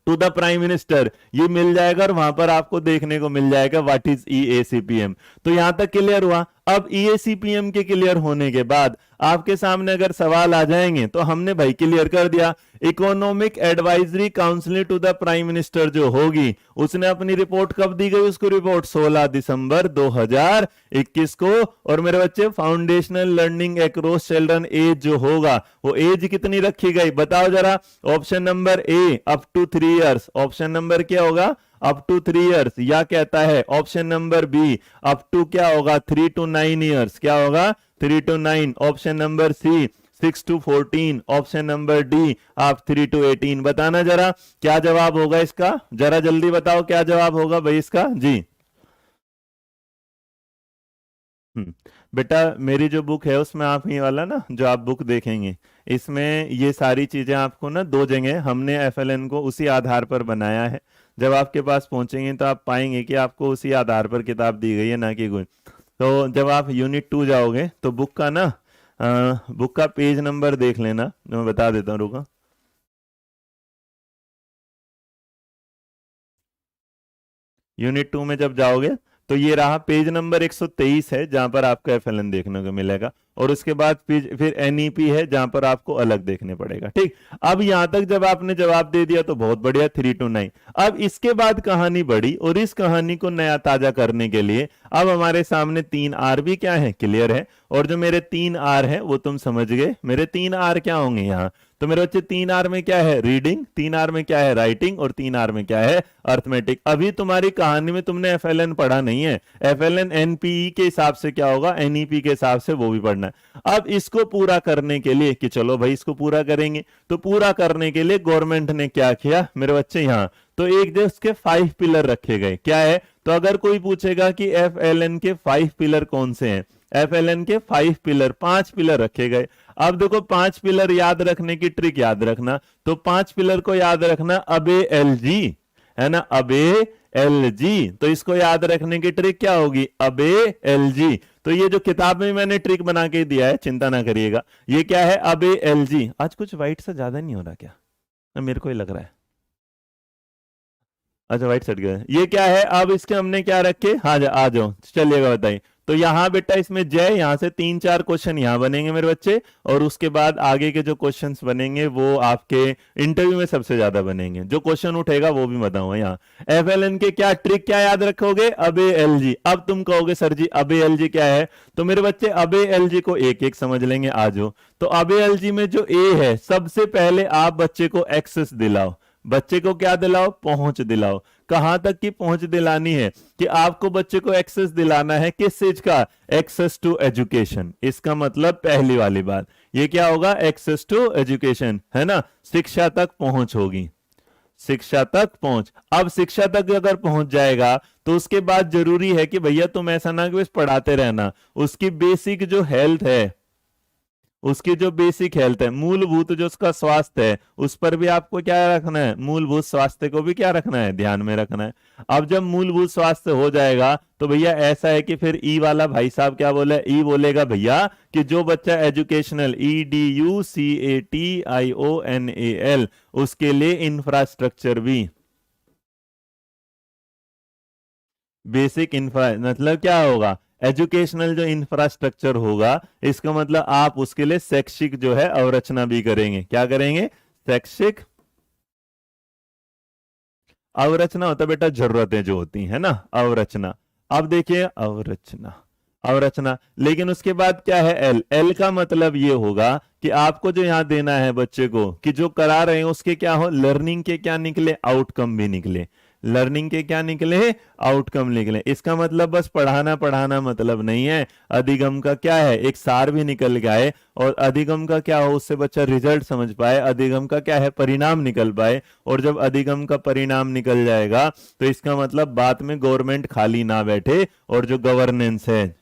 टू द प्राइम मिनिस्टर ये मिल जाएगा, और वहां पर आपको देखने को मिल जाएगा व्हाट इज EACPM। तो यहां तक क्लियर हुआ। अब EACPM के क्लियर होने के बाद आपके सामने अगर सवाल आ जाएंगे तो हमने भाई क्लियर कर दिया। Economic advisory council to the prime minister जो होगी, उसने अपनी रिपोर्ट कब दी गई, उसको रिपोर्ट 16 दिसंबर 2021 को। और मेरे बच्चे foundational learning across children age जो होगा वो एज कितनी रखी गई, बताओ जरा। Option number A up to 3 years, option number क्या होगा, अप टू 3 इयर्स, या कहता है option number B up to क्या होगा 3 to 9 इयर्स, क्या होगा 3 to 9। Option number C 6 to 14। Option number D आप 3 to 18। बताना जरा क्या जवाब होगा इसका, जरा जल्दी बताओ क्या जवाब होगा भाई इसका जी। बेटा मेरी जो बुक है उसमें आप ये वाला ना जो आप बुक देखेंगे, इसमें ये सारी चीजें आपको ना 2 जगह हमने एफएलएन को उसी आधार पर बनाया है। जब आपके पास पहुंचेंगे तो आप पाएंगे कि आपको उसी आधार पर किताब दी गई है, ना कि कोई। तो जब आप यूनिट 2 जाओगे तो बुक का ना बुक का पेज नंबर देख लेना, मैं बता देता हूँ, रुका। यूनिट 2 में जब जाओगे तो ये रहा पेज नंबर 123 है, जहां पर आपको एफएलएन देखने को मिलेगा। और उसके बाद फिर एनईपी है जहां पर आपको अलग देखने पड़ेगा। ठीक, अब यहां तक जब आपने जवाब दे दिया तो बहुत बढ़िया, 3 to 9। अब इसके बाद कहानी बढ़ी और इस कहानी को नया ताजा करने के लिए अब हमारे सामने 3 R भी क्या है, क्लियर है। और जो मेरे 3 R है वो तुम समझ गए, मेरे 3 R क्या होंगे यहाँ। तो मेरे बच्चे 3 R में क्या है, रीडिंग, 3 R में क्या है, राइटिंग, और 3 R में क्या है, अर्थमेटिक। अभी तुम्हारी कहानी में तुमने एफएलएन पढ़ा नहीं है, एफएलएन एनपीई के हिसाब से क्या होगा, एनईपी के हिसाब से वो भी पढ़ना है। अब इसको पूरा करने के लिए कि चलो भाई इसको पूरा करेंगे, तो पूरा करने के लिए गवर्नमेंट ने क्या किया मेरे बच्चे, यहाँ तो एक जो उसके 5 पिलर रखे गए, क्या है। तो अगर कोई पूछेगा कि एफएलएन के 5 पिलर कौन से हैं, एफएलएन के 5 पिलर, 5 पिलर रखे गए। अब देखो 5 पिलर याद रखने की ट्रिक याद रखना, तो 5 पिलर को याद रखना अबे एलजी, है ना, अबे एलजी। तो इसको याद रखने की ट्रिक क्या होगी, अबे एलजी। तो ये जो किताब में मैंने ट्रिक बना के दिया है, चिंता ना करिएगा, ये क्या है, अबे एलजी। आज कुछ व्हाइट से ज्यादा नहीं हो रहा क्या, मेरे को ही लग रहा है। अच्छा व्हाइट सेट गया, ये क्या है, अब इसके हमने क्या रखे, हाँ आ जाओ चलिएगा बताइए। तो यहाँ बेटा इसमें जय, यहाँ से 3-4 क्वेश्चन यहाँ बनेंगे मेरे बच्चे, और उसके बाद आगे के जो क्वेश्चंस बनेंगे वो आपके इंटरव्यू में सबसे ज्यादा बनेंगे, जो क्वेश्चन उठेगा वो भी बताऊंगा। यहाँ एफएलएन के क्या ट्रिक क्या याद रखोगे, अबे एलजी। अब तुम कहोगे सर जी अबे एलजी क्या है, तो मेरे बच्चे अबे एलजी को एक एक समझ लेंगे, आ जाओ। तो अबे एलजी में जो ए है, सबसे पहले आप बच्चे को एक्सेस दिलाओ, बच्चे को क्या दिलाओ, पहुंच दिलाओ। कहां तक की पहुंच दिलानी है, कि आपको बच्चे को एक्सेस दिलाना है किस चीज का, एक्सेस टू एजुकेशन। इसका मतलब पहली वाली बात ये क्या होगा, एक्सेस टू एजुकेशन, है ना, शिक्षा तक पहुंच होगी, शिक्षा तक पहुंच। अब शिक्षा तक अगर पहुंच जाएगा तो उसके बाद जरूरी है कि भैया तुम ऐसा ना कि बस पढ़ाते रहना, उसकी बेसिक जो हेल्थ है, उसकी जो बेसिक हेल्थ है, मूलभूत जो उसका स्वास्थ्य है, उस पर भी आपको क्या रखना है, मूलभूत स्वास्थ्य को भी क्या रखना है, ध्यान में रखना है। अब जब मूलभूत स्वास्थ्य हो जाएगा तो भैया ऐसा है कि फिर ई वाला भाई साहब क्या बोले, ई बोलेगा भैया कि जो बच्चा एजुकेशनल, EDUCATIONAL, उसके लिए इंफ्रास्ट्रक्चर भी, बेसिक इंफ्रा मतलब क्या होगा, एजुकेशनल जो इंफ्रास्ट्रक्चर होगा, इसका मतलब आप उसके लिए शैक्षिक जो है अवरचना भी करेंगे। क्या करेंगे, शैक्षिक अवरचना होता बेटा जरूरतें जो होती है ना, अवरचना। अब देखिए अवरचना, अवरचना, लेकिन उसके बाद क्या है, एल। एल का मतलब ये होगा कि आपको जो यहां देना है बच्चे को, कि जो करा रहे हैं उसके क्या हो, लर्निंग के क्या निकले, आउटकम भी निकले, लर्निंग के क्या निकले, आउटकम निकले। इसका मतलब बस पढ़ाना पढ़ाना मतलब नहीं है, अधिगम का क्या है, एक सार भी निकल गया है। और अधिगम का क्या हो, उससे बच्चा रिजल्ट समझ पाए, अधिगम का क्या है, परिणाम निकल पाए। और जब अधिगम का परिणाम निकल जाएगा तो इसका मतलब बाद में गवर्नमेंट खाली ना बैठे, और जो गवर्नेंस है,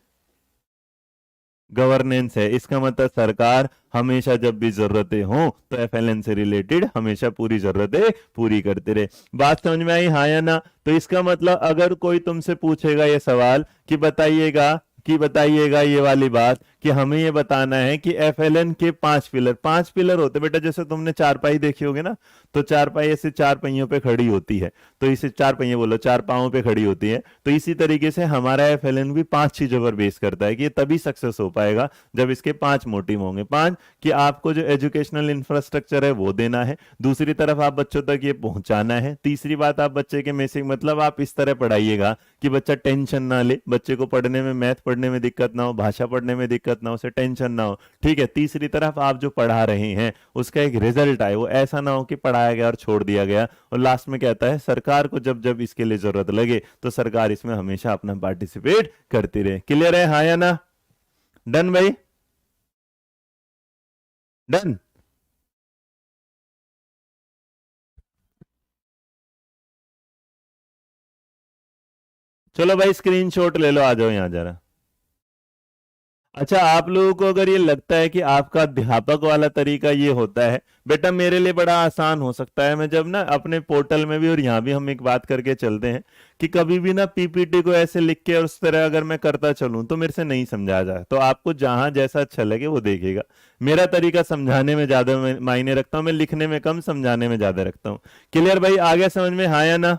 गवर्नेंस है, इसका मतलब सरकार हमेशा जब भी जरूरतें हो तो एफएलएन से रिलेटेड हमेशा पूरी जरूरतें पूरी करते रहे। बात समझ में आई, हाँ या ना। तो इसका मतलब अगर कोई तुमसे पूछेगा ये सवाल कि बताइएगा ये वाली बात, कि हमें ये बताना है कि एफएलएन के 5 पिलर, 5 पिलर होते बेटा, जैसे तुमने चारपाई देखी होगी ना, तो चारपाई ऐसे 4 पहियों पे खड़ी होती है, तो इसे 4 पहिए बोलो, 4 पांवों पे खड़ी होती है। तो इसी तरीके से हमारा एफएलएन भी 5 चीजों पर बेस करता है, कि ये तभी सक्सेस हो पाएगा जब इसके 5 मोटिव होंगे। 5 कि आपको जो एजुकेशनल इंफ्रास्ट्रक्चर है वो देना है, दूसरी तरफ आप बच्चों तक ये पहुंचाना है, तीसरी बात आप बच्चे के बेसिक मतलब आप इस तरह पढ़ाइएगा कि बच्चा टेंशन ना ले, बच्चे को पढ़ने में, मैथ पढ़ने में दिक्कत ना हो, भाषा पढ़ने में दिक्कत ना हो, उसे टेंशन ना हो। ठीक है, तीसरी तरफ आप जो पढ़ा रहे हैं उसका एक रिजल्ट आए, वो ऐसा ना हो कि पढ़ाया गया और छोड़ दिया गया। और लास्ट में कहता है सरकार को जब जब इसके लिए जरूरत लगे तो सरकार इसमें हमेशा अपना पार्टिसिपेट करती रहे। क्लियर है, हाँ या ना, डन भाई, डन। चलो भाई स्क्रीनशॉट ले लो, आ जाओ यहां जरा। अच्छा, आप लोगों को अगर ये लगता है कि आपका अध्यापक वाला तरीका ये होता है, बेटा मेरे लिए बड़ा आसान हो सकता है। मैं जब ना अपने पोर्टल में भी और यहाँ भी हम एक बात करके चलते हैं कि कभी भी ना पीपीटी को ऐसे लिख के और उस तरह अगर मैं करता चलूं तो मेरे से नहीं समझा जाए, तो आपको जहां जैसा अच्छा लगे वो देखिएगा। मेरा तरीका समझाने में ज्यादा मायने रखता हूँ, मैं लिखने में कम, समझाने में ज्यादा रखता हूँ। क्लियर भाई, आ गया समझ में, हाँ या ना,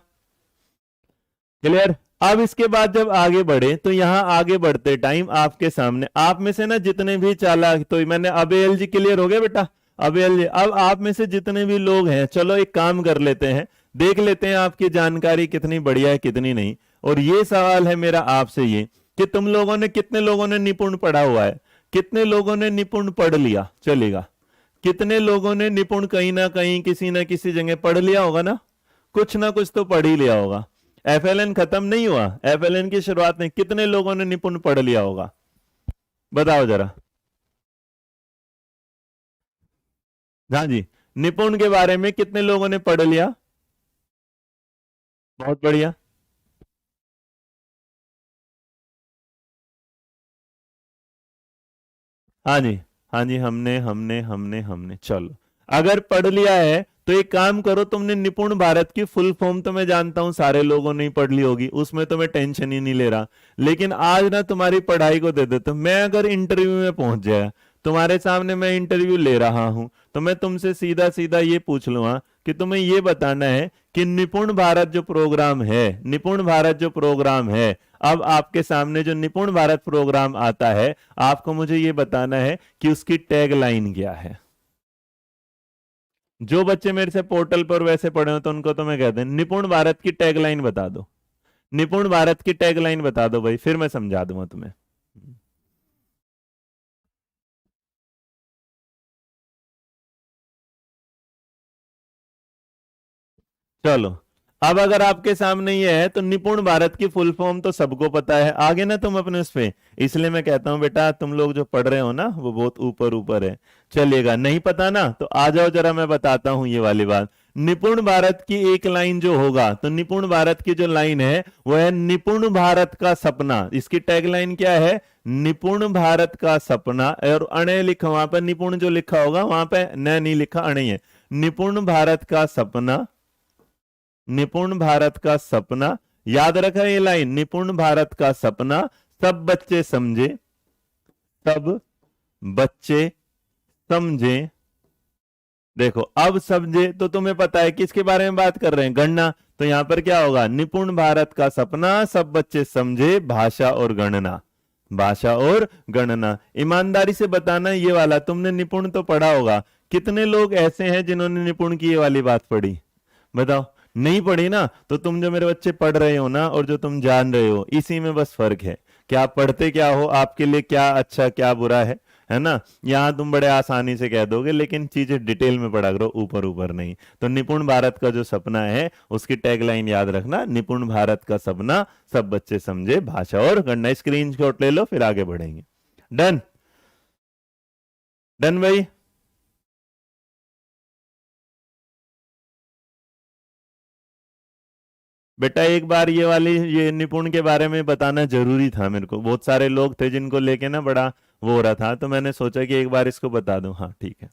क्लियर। अब इसके बाद जब आगे बढ़े तो यहां आगे बढ़ते टाइम आपके सामने आप में से ना जितने भी चालाक, तो मैंने अबेयल जी क्लियर हो गया बेटा, अबेयल जी, अब आप में से जितने भी लोग हैं, चलो एक काम कर लेते हैं, देख लेते हैं आपकी जानकारी कितनी बढ़िया है कितनी नहीं। और ये सवाल है मेरा आपसे ये कि तुम लोगों ने, कितने लोगों ने निपुण पढ़ा हुआ है, कितने लोगों ने निपुण पढ़ लिया, चलेगा, कितने लोगों ने निपुण कहीं ना कहीं किसी ना किसी जगह पढ़ लिया होगा ना कुछ तो पढ़ ही लिया होगा। एफएलएन खत्म नहीं हुआ, एफएलएन की शुरुआत नहीं, कितने लोगों ने निपुण पढ़ लिया होगा, बताओ जरा। हाँ जी, निपुण के बारे में कितने लोगों ने पढ़ लिया, बहुत बढ़िया। हाँ जी, हाँ जी, हमने हमने हमने हमने चलो, अगर पढ़ लिया है तो एक काम करो, तुमने निपुण भारत की फुल फॉर्म तो मैं जानता हूं सारे लोगों ने ही पढ़ ली होगी, उसमें तो मैं टेंशन ही नहीं ले रहा, लेकिन आज ना तुम्हारी पढ़ाई को दे देता हूं। मैं अगर इंटरव्यू में पहुंच जाया, तुम्हारे सामने मैं इंटरव्यू ले रहा हूं, तो मैं तुमसे सीधा सीधा ये पूछ लूंगा कि तुम्हें ये बताना है कि निपुण भारत जो प्रोग्राम है, निपुण भारत जो प्रोग्राम है, अब आपके सामने जो निपुण भारत प्रोग्राम आता है, आपको मुझे ये बताना है कि उसकी टैग लाइन क्या है। जो बच्चे मेरे से पोर्टल पर वैसे पढ़े हो तो उनको तो मैं कहते हैं निपुण भारत की टैग लाइन बता दो, निपुण भारत की टैग लाइन बता दो भाई, फिर मैं समझा दूंगा तुम्हें। चलो, अब अगर आपके सामने ये है तो निपुण भारत की फुल फॉर्म तो सबको पता है, आगे ना तुम अपने उस पे, इसलिए मैं कहता हूं बेटा तुम लोग जो पढ़ रहे हो ना वो बहुत ऊपर ऊपर है। चलिएगा, नहीं पता ना तो आ जाओ जरा, मैं बताता हूं ये वाली बात। निपुण भारत की एक लाइन जो होगा, तो निपुण भारत की जो लाइन है वो है निपुण भारत का सपना। इसकी टैग लाइन क्या है, निपुण भारत का सपना, और अणे लिखा वहां पर, निपुण जो लिखा होगा वहां पे न नहीं लिखा, अणे है, निपुण भारत का सपना, निपुण भारत का सपना, याद रखा ये लाइन, निपुण भारत का सपना, सब बच्चे समझे, सब बच्चे समझे। देखो अब समझे तो तुम्हें पता है किसके बारे में बात कर रहे हैं, गणना, तो यहां पर क्या होगा, निपुण भारत का सपना, सब बच्चे समझे, भाषा और गणना, भाषा और गणना। ईमानदारी से बताना ये वाला तुमने निपुण तो पढ़ा होगा, कितने लोग ऐसे हैं जिन्होंने निपुण की ये वाली बात पढ़ी, बताओ। नहीं पढ़ी ना, तो तुम जो मेरे बच्चे पढ़ रहे हो ना और जो तुम जान रहे हो, इसी में बस फर्क है कि आप पढ़ते क्या हो, आपके लिए क्या अच्छा क्या बुरा है ना। यहां तुम बड़े आसानी से कह दोगे, लेकिन चीजें डिटेल में पढ़ा करो, ऊपर ऊपर नहीं। तो निपुण भारत का जो सपना है उसकी टैगलाइन याद रखना, निपुण भारत का सपना, सब बच्चे समझे, भाषा और गणना। स्क्रीनशॉट ले लो फिर आगे बढ़ेंगे। डन, डन भाई। बेटा एक बार ये वाली, ये निपुण के बारे में बताना जरूरी था मेरे को, बहुत सारे लोग थे जिनको लेके ना बड़ा वो हो रहा था, तो मैंने सोचा कि एक बार इसको बता दूं। हाँ ठीक है,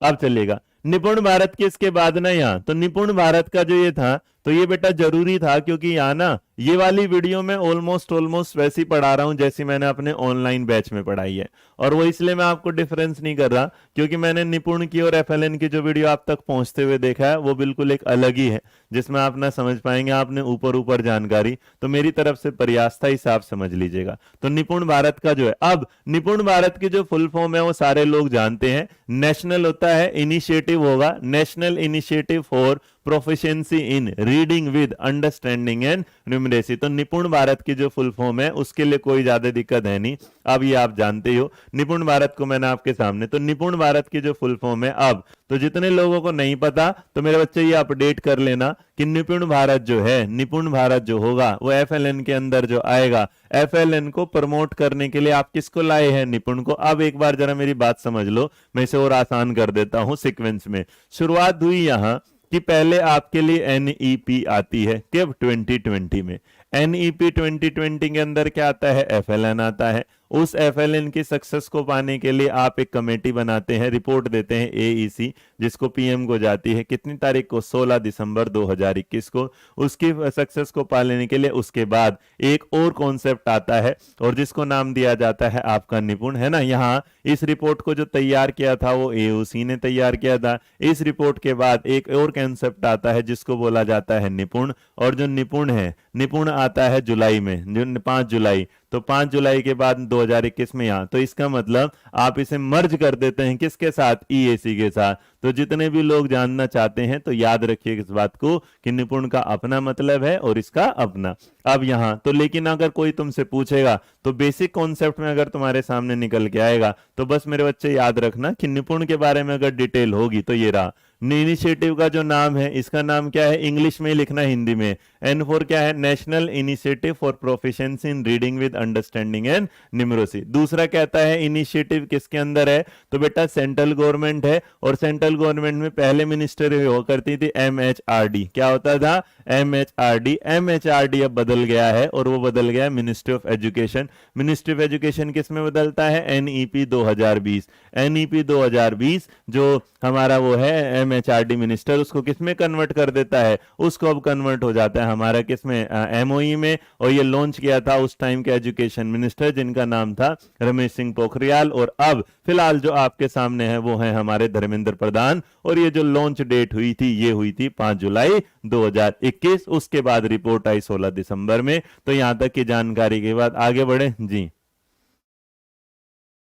अब चलेगा। निपुण भारत के इसके बाद ना, यहाँ तो निपुण भारत का जो ये था, तो ये बेटा जरूरी था, क्योंकि यहाँ ना ये वाली वीडियो में ऑलमोस्ट ऑलमोस्ट वैसी पढ़ा रहा हूं जैसी मैंने अपने ऑनलाइन बैच में पढ़ाई है, और वो इसलिए मैं आपको डिफरेंस नहीं कर रहा, क्योंकि मैंने निपुण की और एफएलएन की जो वीडियो आप तक पहुंचते हुए देखा है वो बिल्कुल एक अलग ही है, जिसमें आप ना समझ पाएंगे, आपने ऊपर ऊपर जानकारी, तो मेरी तरफ से प्रयास था, इसे आप समझ लीजिएगा। तो निपुण भारत का जो है, अब निपुण भारत की जो फुल फॉर्म है वो सारे लोग जानते हैं, नेशनल होता है, इनिशिएटिव होगा, national initiative for proficiency in reading with understanding and numeracy. तो निपुण भारत की जो फुल फॉर्म है उसके लिए कोई ज्यादा दिक्कत है नहीं, अब ये आप जानते ही हो। निपुण भारत को मैंने आपके सामने, तो निपुण भारत की जो फुल फॉर्म है, अब तो जितने लोगों को नहीं पता तो मेरे बच्चे ये अपडेट कर लेना कि निपुण भारत जो है, निपुण भारत जो होगा वो एफएलएन के अंदर जो आएगा, एफएलएन को प्रमोट करने के लिए आप किसको लाए हैं, निपुण को। अब एक बार जरा मेरी बात समझ लो, मैं इसे और आसान कर देता हूं सीक्वेंस में। शुरुआत हुई यहां कि पहले आपके लिए एनईपी आती है, कब, 2020 में। एनईपी 2020 के अंदर क्या आता है, एफएलएन आता है, उस एफएलएन की सक्सेस को पाने के लिए आप एक कमेटी बनाते हैं, रिपोर्ट देते हैं एईसी, जिसको पीएम को जाती है कितनी तारीख को, 16 दिसंबर 2021 को। उसकी सक्सेस को पाने के लिए उसके बाद एक और कॉन्सेप्ट आता है और जिसको नाम दिया जाता है आपका निपुण, है ना। यहाँ इस रिपोर्ट को जो तैयार किया था वो एओसी ने तैयार किया था। इस रिपोर्ट के बाद एक और कॉन्सेप्ट आता है जिसको बोला जाता है निपुण, और जो निपुण है, निपुण आता है जुलाई में, जो 5 जुलाई, तो 5 जुलाई के बाद 2021 में यहाँ, तो इसका मतलब आप इसे मर्ज कर देते हैं किसके साथ, ईएसी के साथ। तो जितने भी लोग जानना चाहते हैं तो याद रखिए इस बात को कि निपुण का अपना मतलब है और इसका अपना। अब यहाँ तो लेकिन अगर कोई तुमसे पूछेगा तो बेसिक कॉन्सेप्ट में अगर तुम्हारे सामने निकल के आएगा तो बस मेरे बच्चे याद रखना कि निपुण के बारे में अगर डिटेल होगी तो ये रहा। इनिशिएटिव का जो नाम है, इसका नाम क्या है, इंग्लिश में ही लिखना, हिंदी में। एन फॉर क्या है, national initiative for proficiency in reading with understanding and numeracy. दूसरा कहता है इनिशिएटिव किसके अंदर है, तो बेटा सेंट्रल गवर्नमेंट है, और सेंट्रल गवर्नमेंट में पहले मिनिस्टर हुआ करती थी एमएचआरडी। क्या होता था, एमएचआरडी। एमएचआरडी अब बदल गया है और वो बदल गया ministry of education. Ministry of education किस में बदलता है, एनईपी 2020। एनईपी 2020 जो हमारा वो है एमएचआरडी मिनिस्टर, उसको किस में कन्वर्ट कर देता है, उसको अब कन्वर्ट हो जाता है हमारा किस में, एमओई में। और ये लॉन्च किया था उस टाइम के एजुकेशन मिनिस्टर जिनका नाम था रमेश सिंह पोखरियाल, और अब फिलहाल जो आपके सामने है वो है हमारे धर्मेंद्र प्रधान। और ये जो लॉन्च डेट हुई थी ये हुई थी 5 जुलाई 2021। उसके बाद रिपोर्ट आई 16 दिसंबर में। तो यहां तक की जानकारी के बाद आगे बढ़े जी,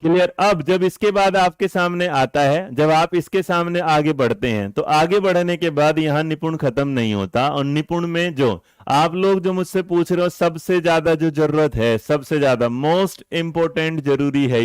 क्लियर। अब जब इसके बाद आपके सामने आता है, जब आप इसके सामने आगे बढ़ते हैं तो आगे बढ़ने के बाद यहां निपुण खत्म नहीं होता, और निपुण में जो आप लोग जो मुझसे पूछ रहे हो सबसे ज्यादा जो जरूरत है, सबसे ज्यादा मोस्ट इंपोर्टेंट जरूरी है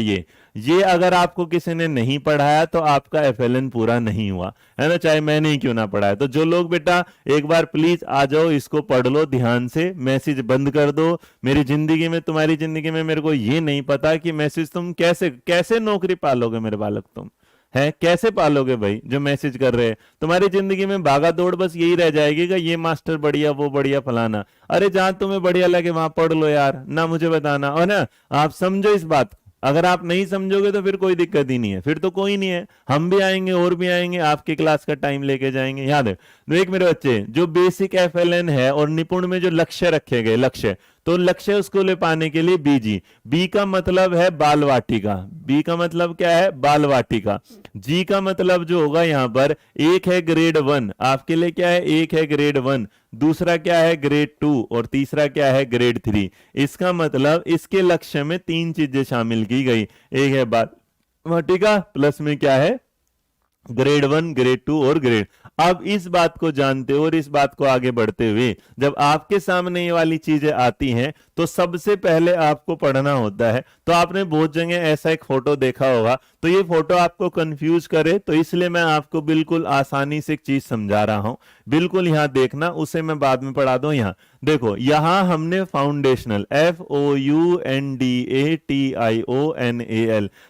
ये अगर आपको किसी ने नहीं पढ़ाया तो आपका एफएलएन पूरा नहीं हुआ, है ना, चाहे मैंने ही क्यों ना पढ़ाया। तो जो लोग बेटा एक बार प्लीज आ जाओ, इसको पढ़ लो ध्यान से, मैसेज बंद कर दो। मेरी जिंदगी में, तुम्हारी जिंदगी में मेरे को ये नहीं पता कि मैसेज तुम कैसे कैसे नौकरी पालोगे मेरे बालक, तुम है कैसे पालोगे भाई जो मैसेज कर रहे हैं। तुम्हारी जिंदगी में भागा दौड़ बस यही रह जाएगी कि ये मास्टर बढ़िया, वो बढ़िया, फलाना। अरे जहां तुम्हें बढ़िया लगे वहां पढ़ लो यार, ना मुझे बताना। और ना आप समझो इस बात, अगर आप नहीं समझोगे तो फिर कोई दिक्कत ही नहीं है, फिर तो कोई नहीं है, हम भी आएंगे और भी आएंगे, आपके क्लास का टाइम लेके जाएंगे। याद है देख मेरे बच्चे, जो बेसिक एफएलएन है और निपुण में जो लक्ष्य रखे गए, लक्ष्य, तो लक्ष्य उसको ले पाने के लिए बीजी, बी का मतलब है बाल वाटिका, बी का मतलब क्या है, बाल वाटिका। जी का मतलब जो होगा यहां पर, एक है ग्रेड 1, आपके लिए क्या है, एक है ग्रेड 1, दूसरा क्या है ग्रेड 2, और तीसरा क्या है ग्रेड 3। इसका मतलब इसके लक्ष्य में 3 चीजें शामिल की गई, एक है बाल वाटिका, प्लस में क्या है ग्रेड 1, ग्रेड 2 और ग्रेड। अब इस बात को जानते हो और इस बात को आगे बढ़ते हुए जब आपके सामने ये वाली चीजें आती हैं तो सबसे पहले आपको पढ़ना होता है। तो आपने बहुत जगह ऐसा एक फोटो देखा होगा, तो ये फोटो आपको कंफ्यूज करे, तो इसलिए मैं आपको बिल्कुल आसानी से एक चीज समझा रहा हूं, बिल्कुल यहां देखना, उसे मैं बाद में पढ़ा दूं। यहां देखो, यहां हमने फाउंडेशनल, FOUNDATIONAL,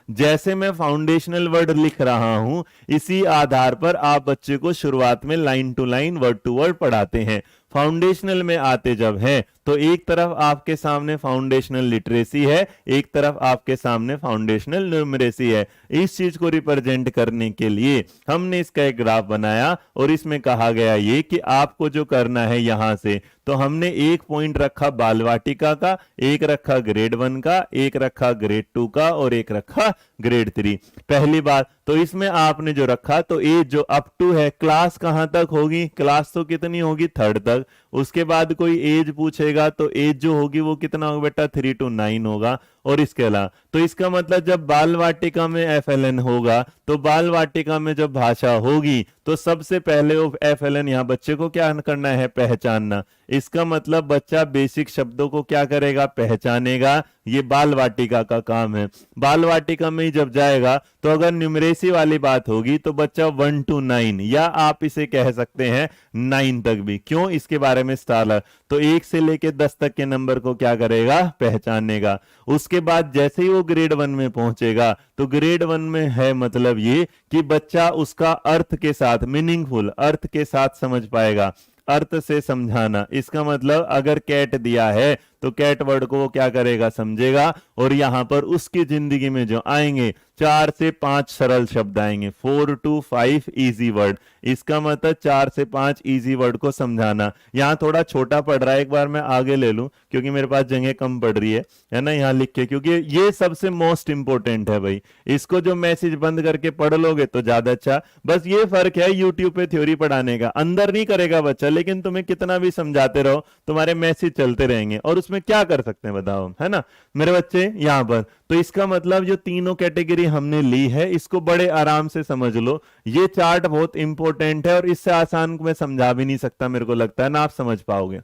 जैसे मैं फाउंडेशनल वर्ड लिख रहा हूं इसी आधार पर आप बच्चे को शुरुआत में line to line, word to word पढ़ाते हैं। फाउंडेशनल में आते जब हैं तो एक तरफ आपके सामने फाउंडेशनल लिटरेसी है, एक तरफ आपके सामने फाउंडेशनल न्यूमरेसी है। इस चीज को रिप्रेजेंट करने के लिए हमने इसका एक ग्राफ बनाया और इसमें कहा गया ये कि आपको जो करना है यहां से, तो हमने एक पॉइंट रखा बाल वाटिका का, एक रखा ग्रेड 1 का, एक रखा ग्रेड 2 का और एक रखा ग्रेड 3। पहली बात तो इसमें आपने जो रखा, तो एज जो अप टू है, क्लास कहां तक होगी, क्लास तो कितनी होगी 3rd तक। उसके बाद कोई एज पूछेगा तो एज जो होगी वो कितना होगा बेटा 3 to 9 होगा। और इसके अलावा तो इसका मतलब जब बाल वाटिका में एफएलएन होगा तो बाल वाटिका में जब भाषा होगी तो सबसे पहले वो एफएलएन यहां बच्चे को क्या करना है, पहचानना। इसका मतलब बच्चा बेसिक शब्दों को क्या करेगा, पहचानेगा। ये बाल वाटिका का काम है। बाल वाटिका में ही जब जाएगा तो अगर न्यूमरेसी वाली बात होगी तो बच्चा 1 to 9, या आप इसे कह सकते हैं 9 तक भी। क्यों, इसके बारे में स्टार, तो 1 से लेके 10 तक के नंबर को क्या करेगा, पहचानेगा। उसके बाद जैसे ही वो ग्रेड 1 में पहुंचेगा तो ग्रेड 1 में है मतलब ये कि बच्चा उसका अर्थ के साथ, मीनिंगफुल अर्थ के साथ समझ पाएगा। अर्थ से समझाना, इसका मतलब अगर कैट दिया है तो कैट वर्ड को वो क्या करेगा, समझेगा, और यहां पर उसकी जिंदगी में जो आएंगे 4 से 5 सरल शब्द आएंगे, 4 to 5 इजी वर्ड। इसका मतलब 4 से 5 इजी वर्ड को समझाना। यहाँ थोड़ा छोटा पड़ रहा है, एक बार मैं आगे ले लूं क्योंकि मेरे पास जगह कम पड़ रही है ना, यहाँ लिख के, क्योंकि ये सबसे मोस्ट इंपोर्टेंट है भाई। इसको जो मैसेज बंद करके पढ़ लोगे तो ज्यादा अच्छा। बस ये फर्क है यूट्यूब पे थ्योरी पढ़ाने का, अंदर नहीं करेगा बच्चा, लेकिन तुम्हें कितना भी समझाते रहो तुम्हारे मैसेज चलते रहेंगे। और उसमें क्या कर सकते हैं बताओ, है ना मेरे बच्चे यहाँ पर। तो इसका मतलब जो तीनों कैटेगरी हमने ली है इसको बड़े आराम से समझ लो। ये चार्ट बहुत इंपॉर्टेंट है और इससे आसान मैं समझा भी नहीं सकता, मेरे को लगता है ना आप समझ पाओगे।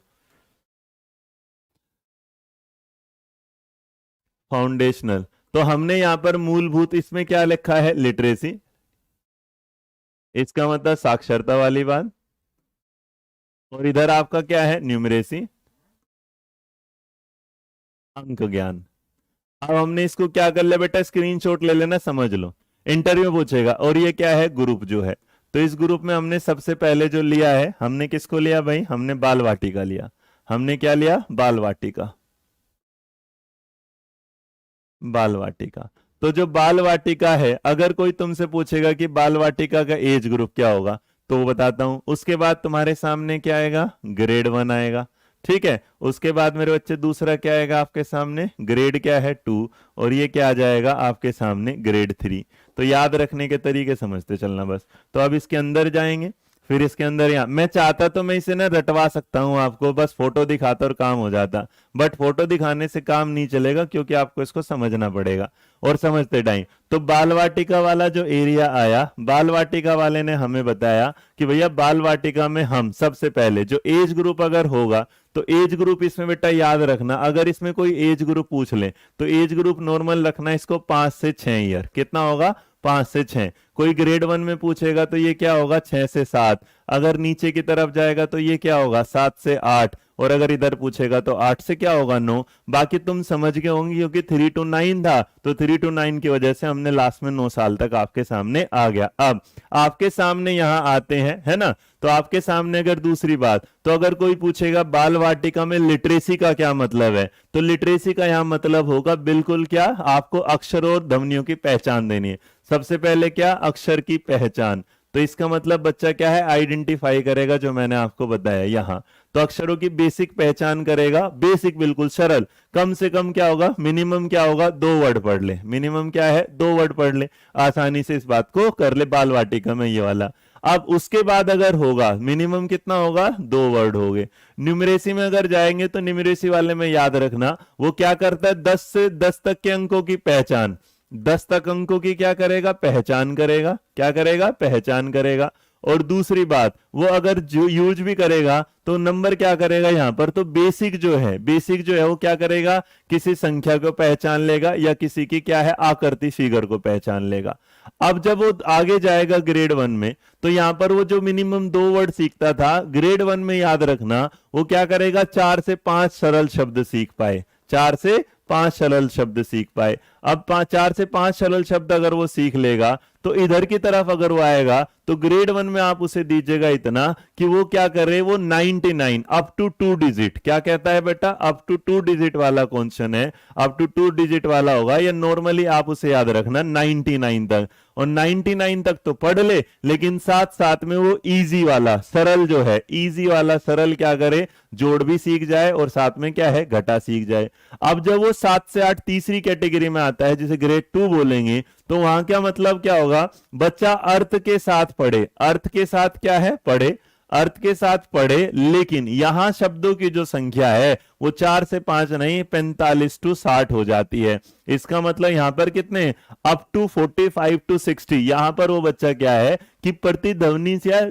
फाउंडेशनल, तो हमने यहां पर मूलभूत, इसमें क्या लिखा है, लिटरेसी, इसका मतलब साक्षरता वाली बात। और इधर आपका क्या है, न्यूमरेसी, अंक ज्ञान। अब हमने इसको क्या कर लिया बेटा, स्क्रीनशॉट ले लेना, समझ लो, इंटरव्यू पूछेगा। और ये क्या है, ग्रुप जो है, तो इस ग्रुप में हमने सबसे पहले जो लिया है, हमने किसको लिया भाई, हमने बाल वाटिका लिया। हमने क्या लिया, बाल वाटिका, बाल वाटिका। तो जो बाल वाटिका है, अगर कोई तुमसे पूछेगा कि बाल वाटिका का एज ग्रुप क्या होगा, तो वो बताता हूं। उसके बाद तुम्हारे सामने क्या आएगा, ग्रेड 1 आएगा, ठीक है। उसके बाद मेरे बच्चे दूसरा क्या आएगा आपके सामने, ग्रेड क्या है, 2। और ये क्या आ जाएगा आपके सामने, ग्रेड 3। तो याद रखने के तरीके समझते चलना बस। तो अब इसके अंदर जाएंगे, फिर इसके अंदर यहाँ, मैं चाहता तो मैं इसे ना रटवा सकता हूं आपको, बस फोटो दिखाता और काम हो जाता, बट फोटो दिखाने से काम नहीं चलेगा क्योंकि आपको इसको समझना पड़ेगा। और समझते टाइम, तो बाल वाटिका वाला जो एरिया आया, बाल वाटिका वाले ने हमें बताया कि भैया बाल वाटिका में हम सबसे पहले जो एज ग्रुप अगर होगा, तो एज ग्रुप इसमें बेटा याद रखना, अगर इसमें कोई एज ग्रुप पूछ ले तो एज ग्रुप नॉर्मल रखना इसको 5 से 6 ईयर। कितना होगा, 5 से 6। कोई ग्रेड 1 में पूछेगा तो ये क्या होगा, 6 से 7। अगर नीचे की तरफ जाएगा तो ये क्या होगा, 7 से 8। और अगर इधर पूछेगा तो 8 से क्या होगा, 9। बाकी तुम समझ गए होंगे क्योंकि 3 to 9 था, तो 3 to 9 की वजह से हमने लास्ट में 9 साल तक आपके सामने आ गया। अब आपके सामने यहां आते हैं, है ना, तो आपके सामने अगर दूसरी बात, तो अगर कोई पूछेगा बाल वाटिका में लिटरेसी का क्या मतलब है, तो लिटरेसी का यहां मतलब होगा बिल्कुल क्या, आपको अक्षर और ध्वनियों की पहचान देनी है। सबसे पहले क्या, अक्षर की पहचान। तो इसका मतलब बच्चा क्या है, आइडेंटिफाई करेगा, जो मैंने आपको बताया यहां। तो अक्षरों की बेसिक पहचान करेगा, बेसिक बिल्कुल सरल। कम से कम क्या होगा, मिनिमम क्या होगा, 2 वर्ड पढ़ ले। मिनिमम क्या है, 2 वर्ड पढ़ ले, आसानी से इस बात को कर ले बाल वाटिका में ये वाला। अब उसके बाद अगर होगा, मिनिमम कितना होगा, 2 वर्ड हो गए। न्यूमरेसी में अगर जाएंगे तो न्यूमरेसी वाले में याद रखना वो क्या करता है, 10 से 10 तक के अंकों की पहचान, 10 तक अंकों की क्या करेगा, पहचान करेगा। क्या करेगा, पहचान करेगा। और दूसरी बात, वो अगर जो यूज भी करेगा तो नंबर क्या करेगा यहां पर, तो बेसिक जो है, बेसिक जो है वो क्या करेगा, किसी संख्या को पहचान लेगा या किसी की क्या है, आकृति फिगर को पहचान लेगा। अब जब वो आगे जाएगा ग्रेड 1 में, तो यहां पर वो जो मिनिमम 2 वर्ड सीखता था, ग्रेड 1 में याद रखना वो क्या करेगा, 4 से 5 सरल शब्द सीख पाए, 4 से 5 सरल शब्द सीख पाए। अब 4 से 5 सरल शब्द अगर वो सीख लेगा, तो इधर की तरफ अगर वो आएगा तो ग्रेड 1 में आप उसे दीजिएगा इतना कि वो क्या करे, वो 99 अप टू 2 डिजिट, क्या कहता है बेटा, अप टू 2 डिजिट वाला क्वेश्चन है, अप टू 2 डिजिट वाला होगा। या नॉर्मली आप उसे याद रखना 99 तक, और 99 तक तो पढ़ ले, लेकिन साथ साथ में वो इजी वाला सरल जो है, इजी वाला सरल क्या करे, जोड़ भी सीख जाए और साथ में क्या है, घटा सीख जाए। अब जब वो 7 से 8 तीसरी कैटेगरी में आता है, जिसे ग्रेड 2 बोलेंगे, तो वहां क्या मतलब क्या होगा, बच्चा अर्थ के साथ पढ़े, अर्थ के साथ क्या है, पढ़े, अर्थ के साथ पढ़े, लेकिन यहां शब्दों की जो संख्या है वो 4 से 5 नहीं, 45 to 60 हो जाती है। इसका मतलब यहां पर कितने, अप टू 45 to 60। यहां पर वो बच्चा क्या है कि प्रतिध्वनि से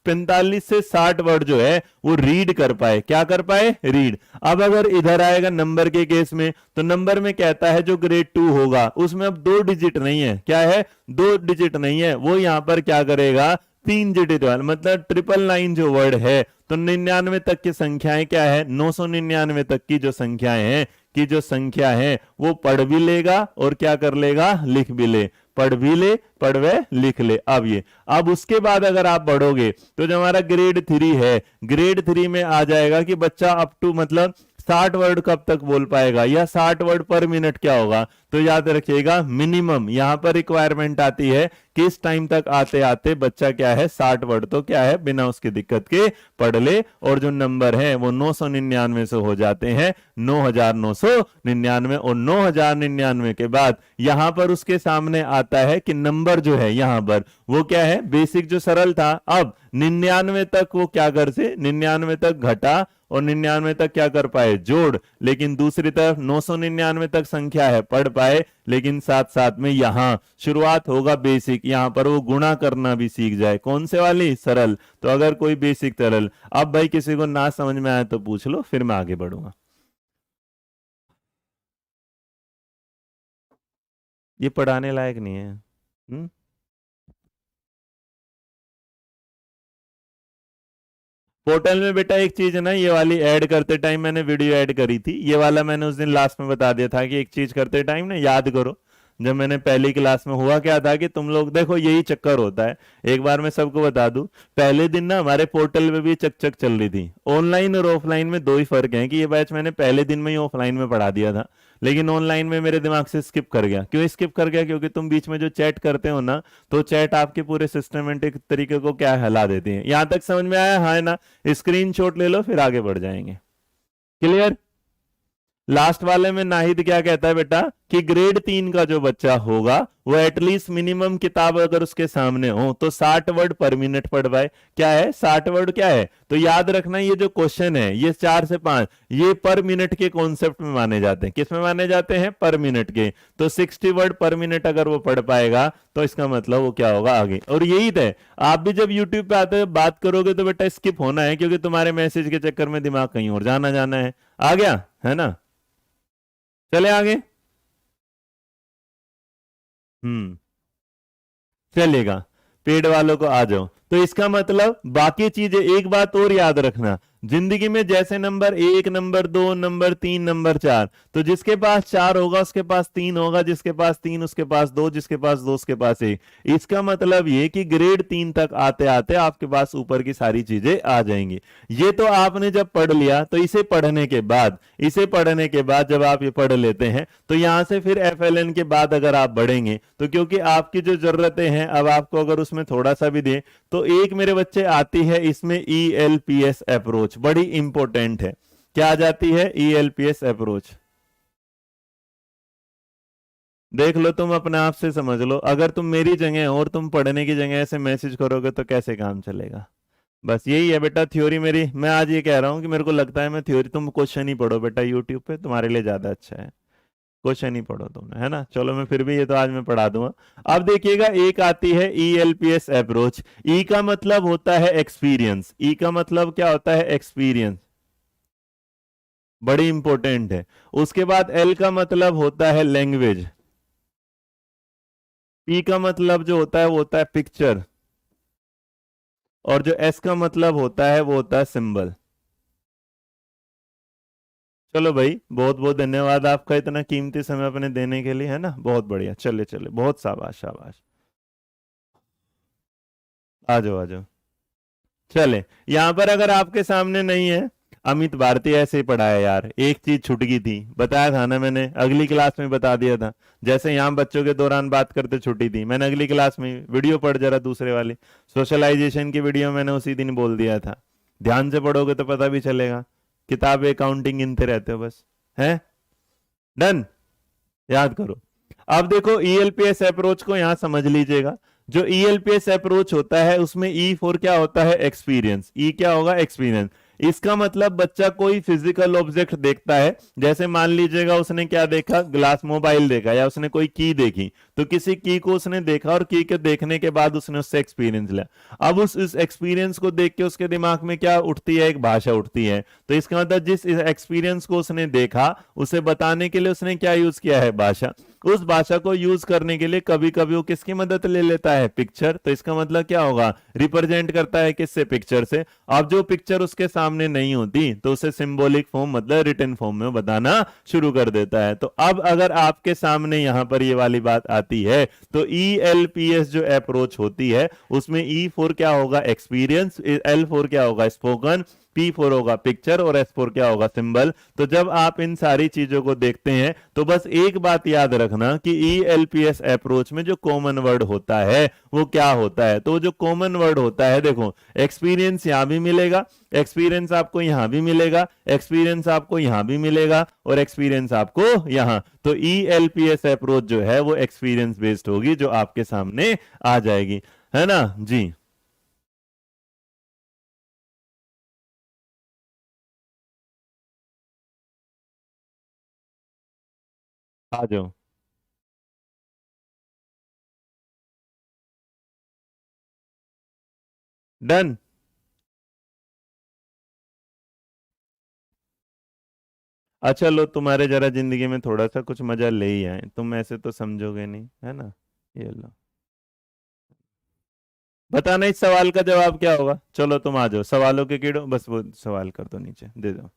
45 से 60 वर्ड जो है वो रीड कर पाए, क्या कर पाए, रीड। अब अगर इधर आएगा नंबर के केस में, तो नंबर में कहता है जो ग्रेड 2 होगा उसमें अब 2 डिजिट नहीं है, क्या है, 2 डिजिट नहीं है, वो यहां पर क्या करेगा, 3 डिजिट वाला, मतलब 999 जो वर्ड है, तो 99 तक की संख्याएं क्या है, 999 तक की जो संख्याएं हैं, की जो संख्या है वो पढ़ भी लेगा और क्या कर लेगा, लिख भी ले, पढ़ भी ले, पढ़वे लिख ले। अब ये, अब उसके बाद अगर आप बढ़ोगे तो जो हमारा ग्रेड 3 है, ग्रेड 3 में आ जाएगा कि बच्चा अप टू मतलब 60 वर्ड कब तक बोल पाएगा, या 60 वर्ड पर मिनट क्या होगा। तो याद रखिएगा मिनिमम यहां पर रिक्वायरमेंट आती है किस टाइम तक आते आते बच्चा क्या है 60 वर्ड तो क्या है बिना उसकी दिक्कत के पढ़ ले, और जो नंबर है वो 999 से हो जाते हैं 9999, और 9099 के बाद यहां पर उसके सामने आता है कि नंबर जो है यहां पर वो क्या है, बेसिक जो सरल था, अब 99 तक वो क्या कर से 99 तक घटा और 99 तक क्या कर पाए जोड़, लेकिन दूसरी तरफ 999 तक संख्या है पढ़ पाए, लेकिन साथ साथ में यहां शुरुआत होगा बेसिक, यहां पर वो गुणा करना भी सीख जाए, कौन से वाली सरल। तो अगर कोई बेसिक सरल, अब भाई किसी को ना समझ में आए तो पूछ लो, फिर मैं आगे बढ़ूंगा। ये पढ़ाने लायक नहीं है। पोर्टल में बेटा एक चीज है ना, ये वाली ऐड करते टाइम मैंने वीडियो ऐड करी थी, ये वाला मैंने उस दिन लास्ट में बता दिया था कि एक चीज करते टाइम ना याद करो, जब मैंने पहली क्लास में हुआ क्या था कि तुम लोग देखो यही चक्कर होता है, एक बार मैं सबको बता दूं, पहले दिन ना हमारे पोर्टल पे भी चक चल रही थी, ऑनलाइन और ऑफलाइन में दो ही फर्क है कि ये बैच मैंने पहले दिन में ही ऑफलाइन में पढ़ा दिया था, लेकिन ऑनलाइन में मेरे दिमाग से स्किप कर गया। क्यों स्किप कर गया, क्योंकि तुम बीच में जो चैट करते हो ना, तो चैट आपके पूरे सिस्टमेटिक तरीके को क्या हिला देती है। यहां तक समझ में आया, हाँ है ना, स्क्रीनशॉट ले लो फिर आगे बढ़ जाएंगे। क्लियर। लास्ट वाले में नाहिद क्या कहता है बेटा कि ग्रेड 3 का जो बच्चा होगा वो एटलीस्ट मिनिमम किताब अगर उसके सामने हो तो 60 वर्ड पर मिनट पढ़ पाए। क्या है 60 वर्ड क्या है, तो याद रखना ये जो क्वेश्चन है ये 4 से 5 ये पर मिनट के कॉन्सेप्ट में माने जाते हैं। किस में माने जाते हैं, पर मिनट के। तो 60 वर्ड पर मिनट अगर वो पढ़ पाएगा तो इसका मतलब वो क्या होगा आगे। और यही है, आप भी जब यूट्यूब पे आते बात करोगे तो बेटा स्किप होना है, क्योंकि तुम्हारे मैसेज के चक्कर में दिमाग कहीं और जाना है। आ गया है ना, चले आगे। चलेगा, पेड़ वालों को आ जाओ। तो इसका मतलब बाकी चीजें, एक बात और याद रखना, जिंदगी में जैसे नंबर 1, नंबर 2, नंबर 3, नंबर 4, तो जिसके पास 4 होगा उसके पास 3 होगा, जिसके पास 3 उसके पास 2, जिसके पास 2 उसके पास 1। इसका मतलब ये कि ग्रेड 3 तक आते आते आपके पास ऊपर की सारी चीजें आ जाएंगी। ये तो आपने जब पढ़ लिया, तो इसे पढ़ने के बाद जब आप ये पढ़ लेते हैं तो यहां से फिर FLN के बाद अगर आप बढ़ेंगे तो क्योंकि आपकी जो जरूरतें हैं अब आपको अगर उसमें थोड़ा सा भी दें तो एक मेरे बच्चे आती है इसमें ELPS अप्रोच, बड़ी इंपॉर्टेंट है। क्या आ जाती है, ELPS अप्रोच। देख लो, तुम अपने आप से समझ लो, अगर तुम मेरी जगह और तुम पढ़ने की जगह ऐसे मैसेज करोगे तो कैसे काम चलेगा। बस यही है बेटा थ्योरी मेरी। मैं आज ये कह रहा हूं कि मेरे को लगता है मैं थ्योरी, तुम क्वेश्चन ही पढ़ो बेटा यूट्यूब पे, तुम्हारे लिए ज्यादा अच्छा है, क्वेश्चन ही पढ़ो तुमने, है ना। चलो मैं फिर भी ये तो आज मैं पढ़ा दूंगा। अब देखिएगा एक आती है ELPS अप्रोच। ई का मतलब होता है एक्सपीरियंस, ई का मतलब क्या होता है, एक्सपीरियंस, बड़ी इंपॉर्टेंट है। उसके बाद L का मतलब होता है लैंग्वेज, P का मतलब जो होता है वो होता है पिक्चर, और जो S का मतलब होता है वो होता है सिंबल। चलो भाई, बहुत बहुत धन्यवाद आपका इतना कीमती समय अपने देने के लिए, है ना, बहुत बढ़िया। चले चले, बहुत शाबाश शाबाश, आ जाओ आ जाओ। चले, यहां पर अगर आपके सामने नहीं है, अमित भारती ऐसे ही पढ़ाया यार, एक चीज छूट गई थी, बताया था ना मैंने, अगली क्लास में बता दिया था। जैसे यहां बच्चों के दौरान बात करते छुट्टी थी, मैंने अगली क्लास में वीडियो पढ़ जरा दूसरे वाली सोशलाइजेशन की वीडियो मैंने उसी दिन बोल दिया था। ध्यान से पढ़ोगे तो पता भी चलेगा, किताबें काउंटिंग गिनते रहते हो बस, है डन, याद करो। अब देखो ELPS अप्रोच को यहां समझ लीजिएगा। जो ELPS अप्रोच होता है उसमें E4 क्या होता है, एक्सपीरियंस। E क्या होगा, एक्सपीरियंस। इसका मतलब बच्चा कोई फिजिकल ऑब्जेक्ट देखता है, जैसे मान लीजिएगा उसने क्या देखा, ग्लास मोबाइल देखा, या उसने कोई की देखी, तो किसी की को उसने देखा और की के देखने के बाद उसने उससे एक्सपीरियंस लिया। अब उस एक्सपीरियंस को देख के उसके दिमाग में क्या उठती है, एक भाषा उठती है। तो इसका मतलब जिस एक्सपीरियंस को उसने देखा उसे बताने के लिए उसने क्या यूज किया है, भाषा। उस भाषा को यूज करने के लिए कभी कभी वो किसकी मदद ले लेता है, पिक्चर। तो इसका मतलब क्या होगा, रिप्रेजेंट करता है किससे, पिक्चर से। अब जो पिक्चर उसके सामने नहीं होती तो उसे सिंबॉलिक फॉर्म मतलब रिटन फॉर्म में बताना शुरू कर देता है। तो अब अगर आपके सामने यहां पर ये वाली बात आती है तो ELPS जो अप्रोच होती है उसमें E4 क्या होगा, एक्सपीरियंस, L4 क्या होगा, स्पोकन, P4 होगा पिक्चर और S4 क्या होगा सिंबल। तो जब आप इन सारी चीजों को देखते हैं तो बस एक बात याद रखना कि ELPS अप्रोच में जो कॉमन वर्ड होता है वो क्या होता है। तो जो कॉमन वर्ड होता है देखो, एक्सपीरियंस यहां भी मिलेगा, एक्सपीरियंस आपको यहां भी मिलेगा, एक्सपीरियंस आपको यहां भी मिलेगा और एक्सपीरियंस आपको यहां। तो ELPS अप्रोच जो है वो एक्सपीरियंस बेस्ड होगी जो आपके सामने आ जाएगी, है ना जी। आ जाओ। डन। अच्छा लो, तुम्हारे जरा जिंदगी में थोड़ा सा कुछ मजा ले ही आए, तुम ऐसे तो समझोगे नहीं, है ना। ये लो, बताना इस सवाल का जवाब क्या होगा। चलो तुम आ जाओ, सवालों के कीड़ो, बस वो सवाल कर दो, नीचे दे दो।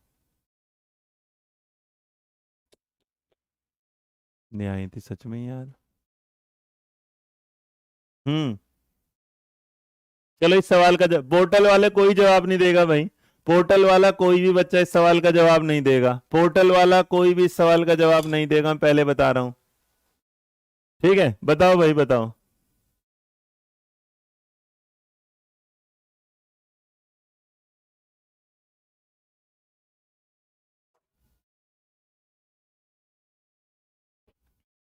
नहीं आई थी सच में यार। हम्म। चलो इस सवाल का पोर्टल वाले कोई जवाब नहीं देगा भाई। पोर्टल वाला कोई भी बच्चा इस सवाल का जवाब नहीं देगा, पोर्टल वाला कोई भी इस सवाल का जवाब नहीं देगा, मैं पहले बता रहा हूं। ठीक है, बताओ भाई बताओ।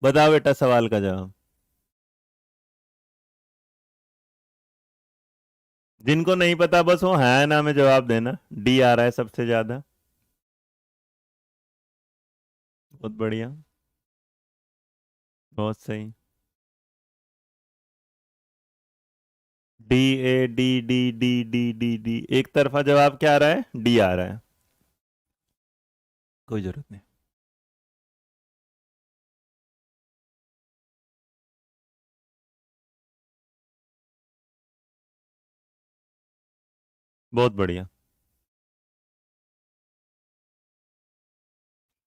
बताओ बेटा सवाल का जवाब। जिनको नहीं पता बस वो है ना में जवाब देना। डी आ रहा है सबसे ज्यादा। बहुत बढ़िया। बहुत सही। D, A, D, D, D, D, D. एक तरफा जवाब क्या आ रहा है, डी आ रहा है। कोई जरूरत नहीं। बहुत बढ़िया।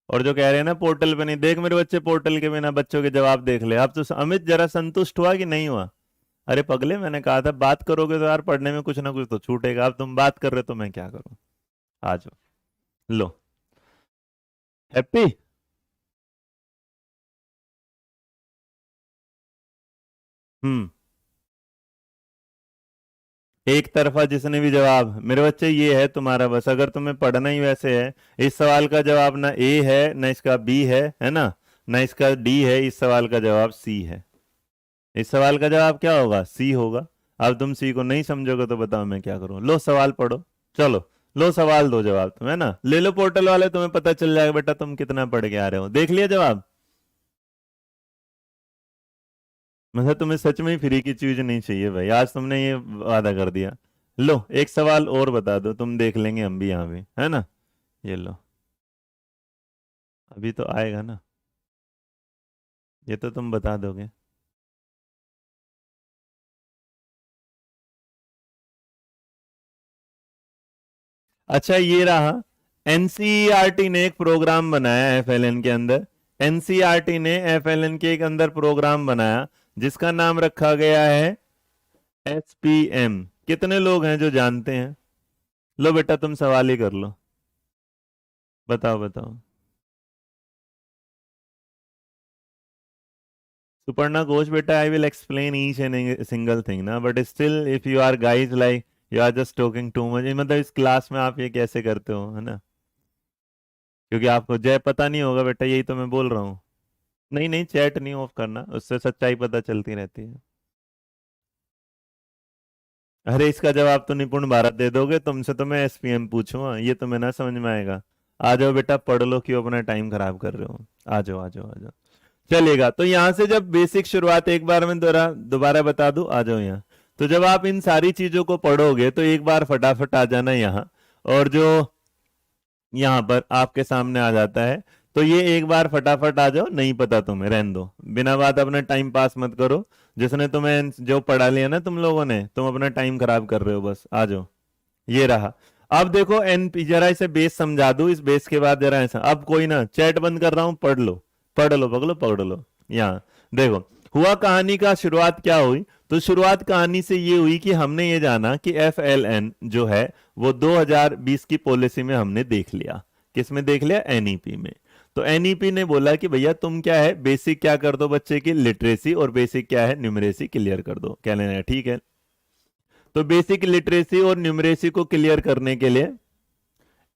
और जो कह रहे हैं ना पोर्टल पे नहीं, देख मेरे बच्चे पोर्टल के बिना बच्चों के जवाब देख ले। अब तो अमित जरा संतुष्ट हुआ कि नहीं हुआ। अरे पगले, मैंने कहा था बात करोगे तो यार पढ़ने में कुछ ना कुछ तो छूटेगा। अब तुम बात कर रहे हो तो मैं क्या करूं। आ जाओ। लो। हैप्पी। हम्म। एक तरफा जिसने भी जवाब, मेरे बच्चे ये है तुम्हारा, बस अगर तुम्हें पढ़ना ही वैसे है, इस सवाल का जवाब ना ए है ना इसका बी है ना, ना इसका डी है, इस सवाल का जवाब सी है। इस सवाल का जवाब क्या होगा, सी होगा। अब तुम सी को नहीं समझोगे तो बताओ मैं क्या करूं। लो सवाल पढ़ो। चलो। लो सवाल दो जवाब तुम, है ना, ले लो पोर्टल वाले, तुम्हें पता चल जाएगा बेटा तुम कितना पढ़ के आ रहे हो। देख लिया जवाब। मतलब तुम्हें सच में ही फ्री की चीज नहीं चाहिए भाई, आज तुमने ये वादा कर दिया। लो एक सवाल और बता दो, तुम देख लेंगे हम भी यहाँ भी, है ना। ये लो। अभी तो आएगा ना। ये तो तुम बता दोगे। अच्छा ये रहा। एनसीईआरटी ने एक प्रोग्राम बनाया है एफएलएन के अंदर। एनसीईआरटी ने एफएलएन के एक अंदर प्रोग्राम बनाया जिसका नाम रखा गया है एसपीएम। कितने लोग हैं जो जानते हैं। लो बेटा तुम सवाल ही कर लो। बताओ बताओ। सुपर्णा घोष बेटा, I will explain each and single thing ना, but still if you are guys like you are just talking too much, मतलब इस क्लास में आप ये कैसे करते हो, है ना। क्योंकि आपको जय पता नहीं होगा बेटा, यही तो मैं बोल रहा हूँ। नहीं नहीं, चैट नहीं ऑफ करना, उससे सच्चाई पता चलती रहती है। अरे इसका जवाब तो निपुण भारत दे दोगे, तुमसे तो मैं एसपीएम पूछूंगा, ये तो मैं ना समझ में आएगा। आ जाओ बेटा पढ़ लो, क्यों अपना टाइम खराब कर रहे हो। आ जाओ आ जाओ आ जाओ। चलेगा, तो यहां से जब बेसिक शुरुआत एक बार में दोबारा दोबारा बता दूं, आ जाओ यहाँ। तो जब आप इन सारी चीजों को पढ़ोगे तो एक बार फटाफट आ जाना यहाँ। और जो यहाँ पर आपके सामने आ जाता है, तो ये एक बार फटाफट आ जाओ, नहीं पता तुम्हें रहने दो, बिना बात अपना टाइम पास मत करो। जिसने तुम्हें जो पढ़ा लिया ना तुम लोगों ने, तुम अपना टाइम खराब कर रहे हो, बस आ जाओ। ये रहा। अब देखो एनपी, जरा इसे बेस समझा दूं, इस बेस के बाद जरा ऐसा, अब कोई ना चैट बंद कर रहा हूं, पढ़ लो। पढ़ लो पढ़ लो पढ़ लो। यहाँ देखो, हुआ कहानी का शुरुआत क्या हुई। तो शुरुआत कहानी से ये हुई कि हमने ये जाना कि FLN जो है वो 2020 की पॉलिसी में हमने देख लिया। किस में देख लिया? NEP में। तो NEP ने बोला कि भैया तुम क्या है, बेसिक क्या कर दो बच्चे की, लिटरेसी, और बेसिक क्या है, न्यूमरेसी क्लियर कर दो। क्या लेना है? ठीक है। तो बेसिक लिटरेसी और न्यूमरेसी को क्लियर करने के लिए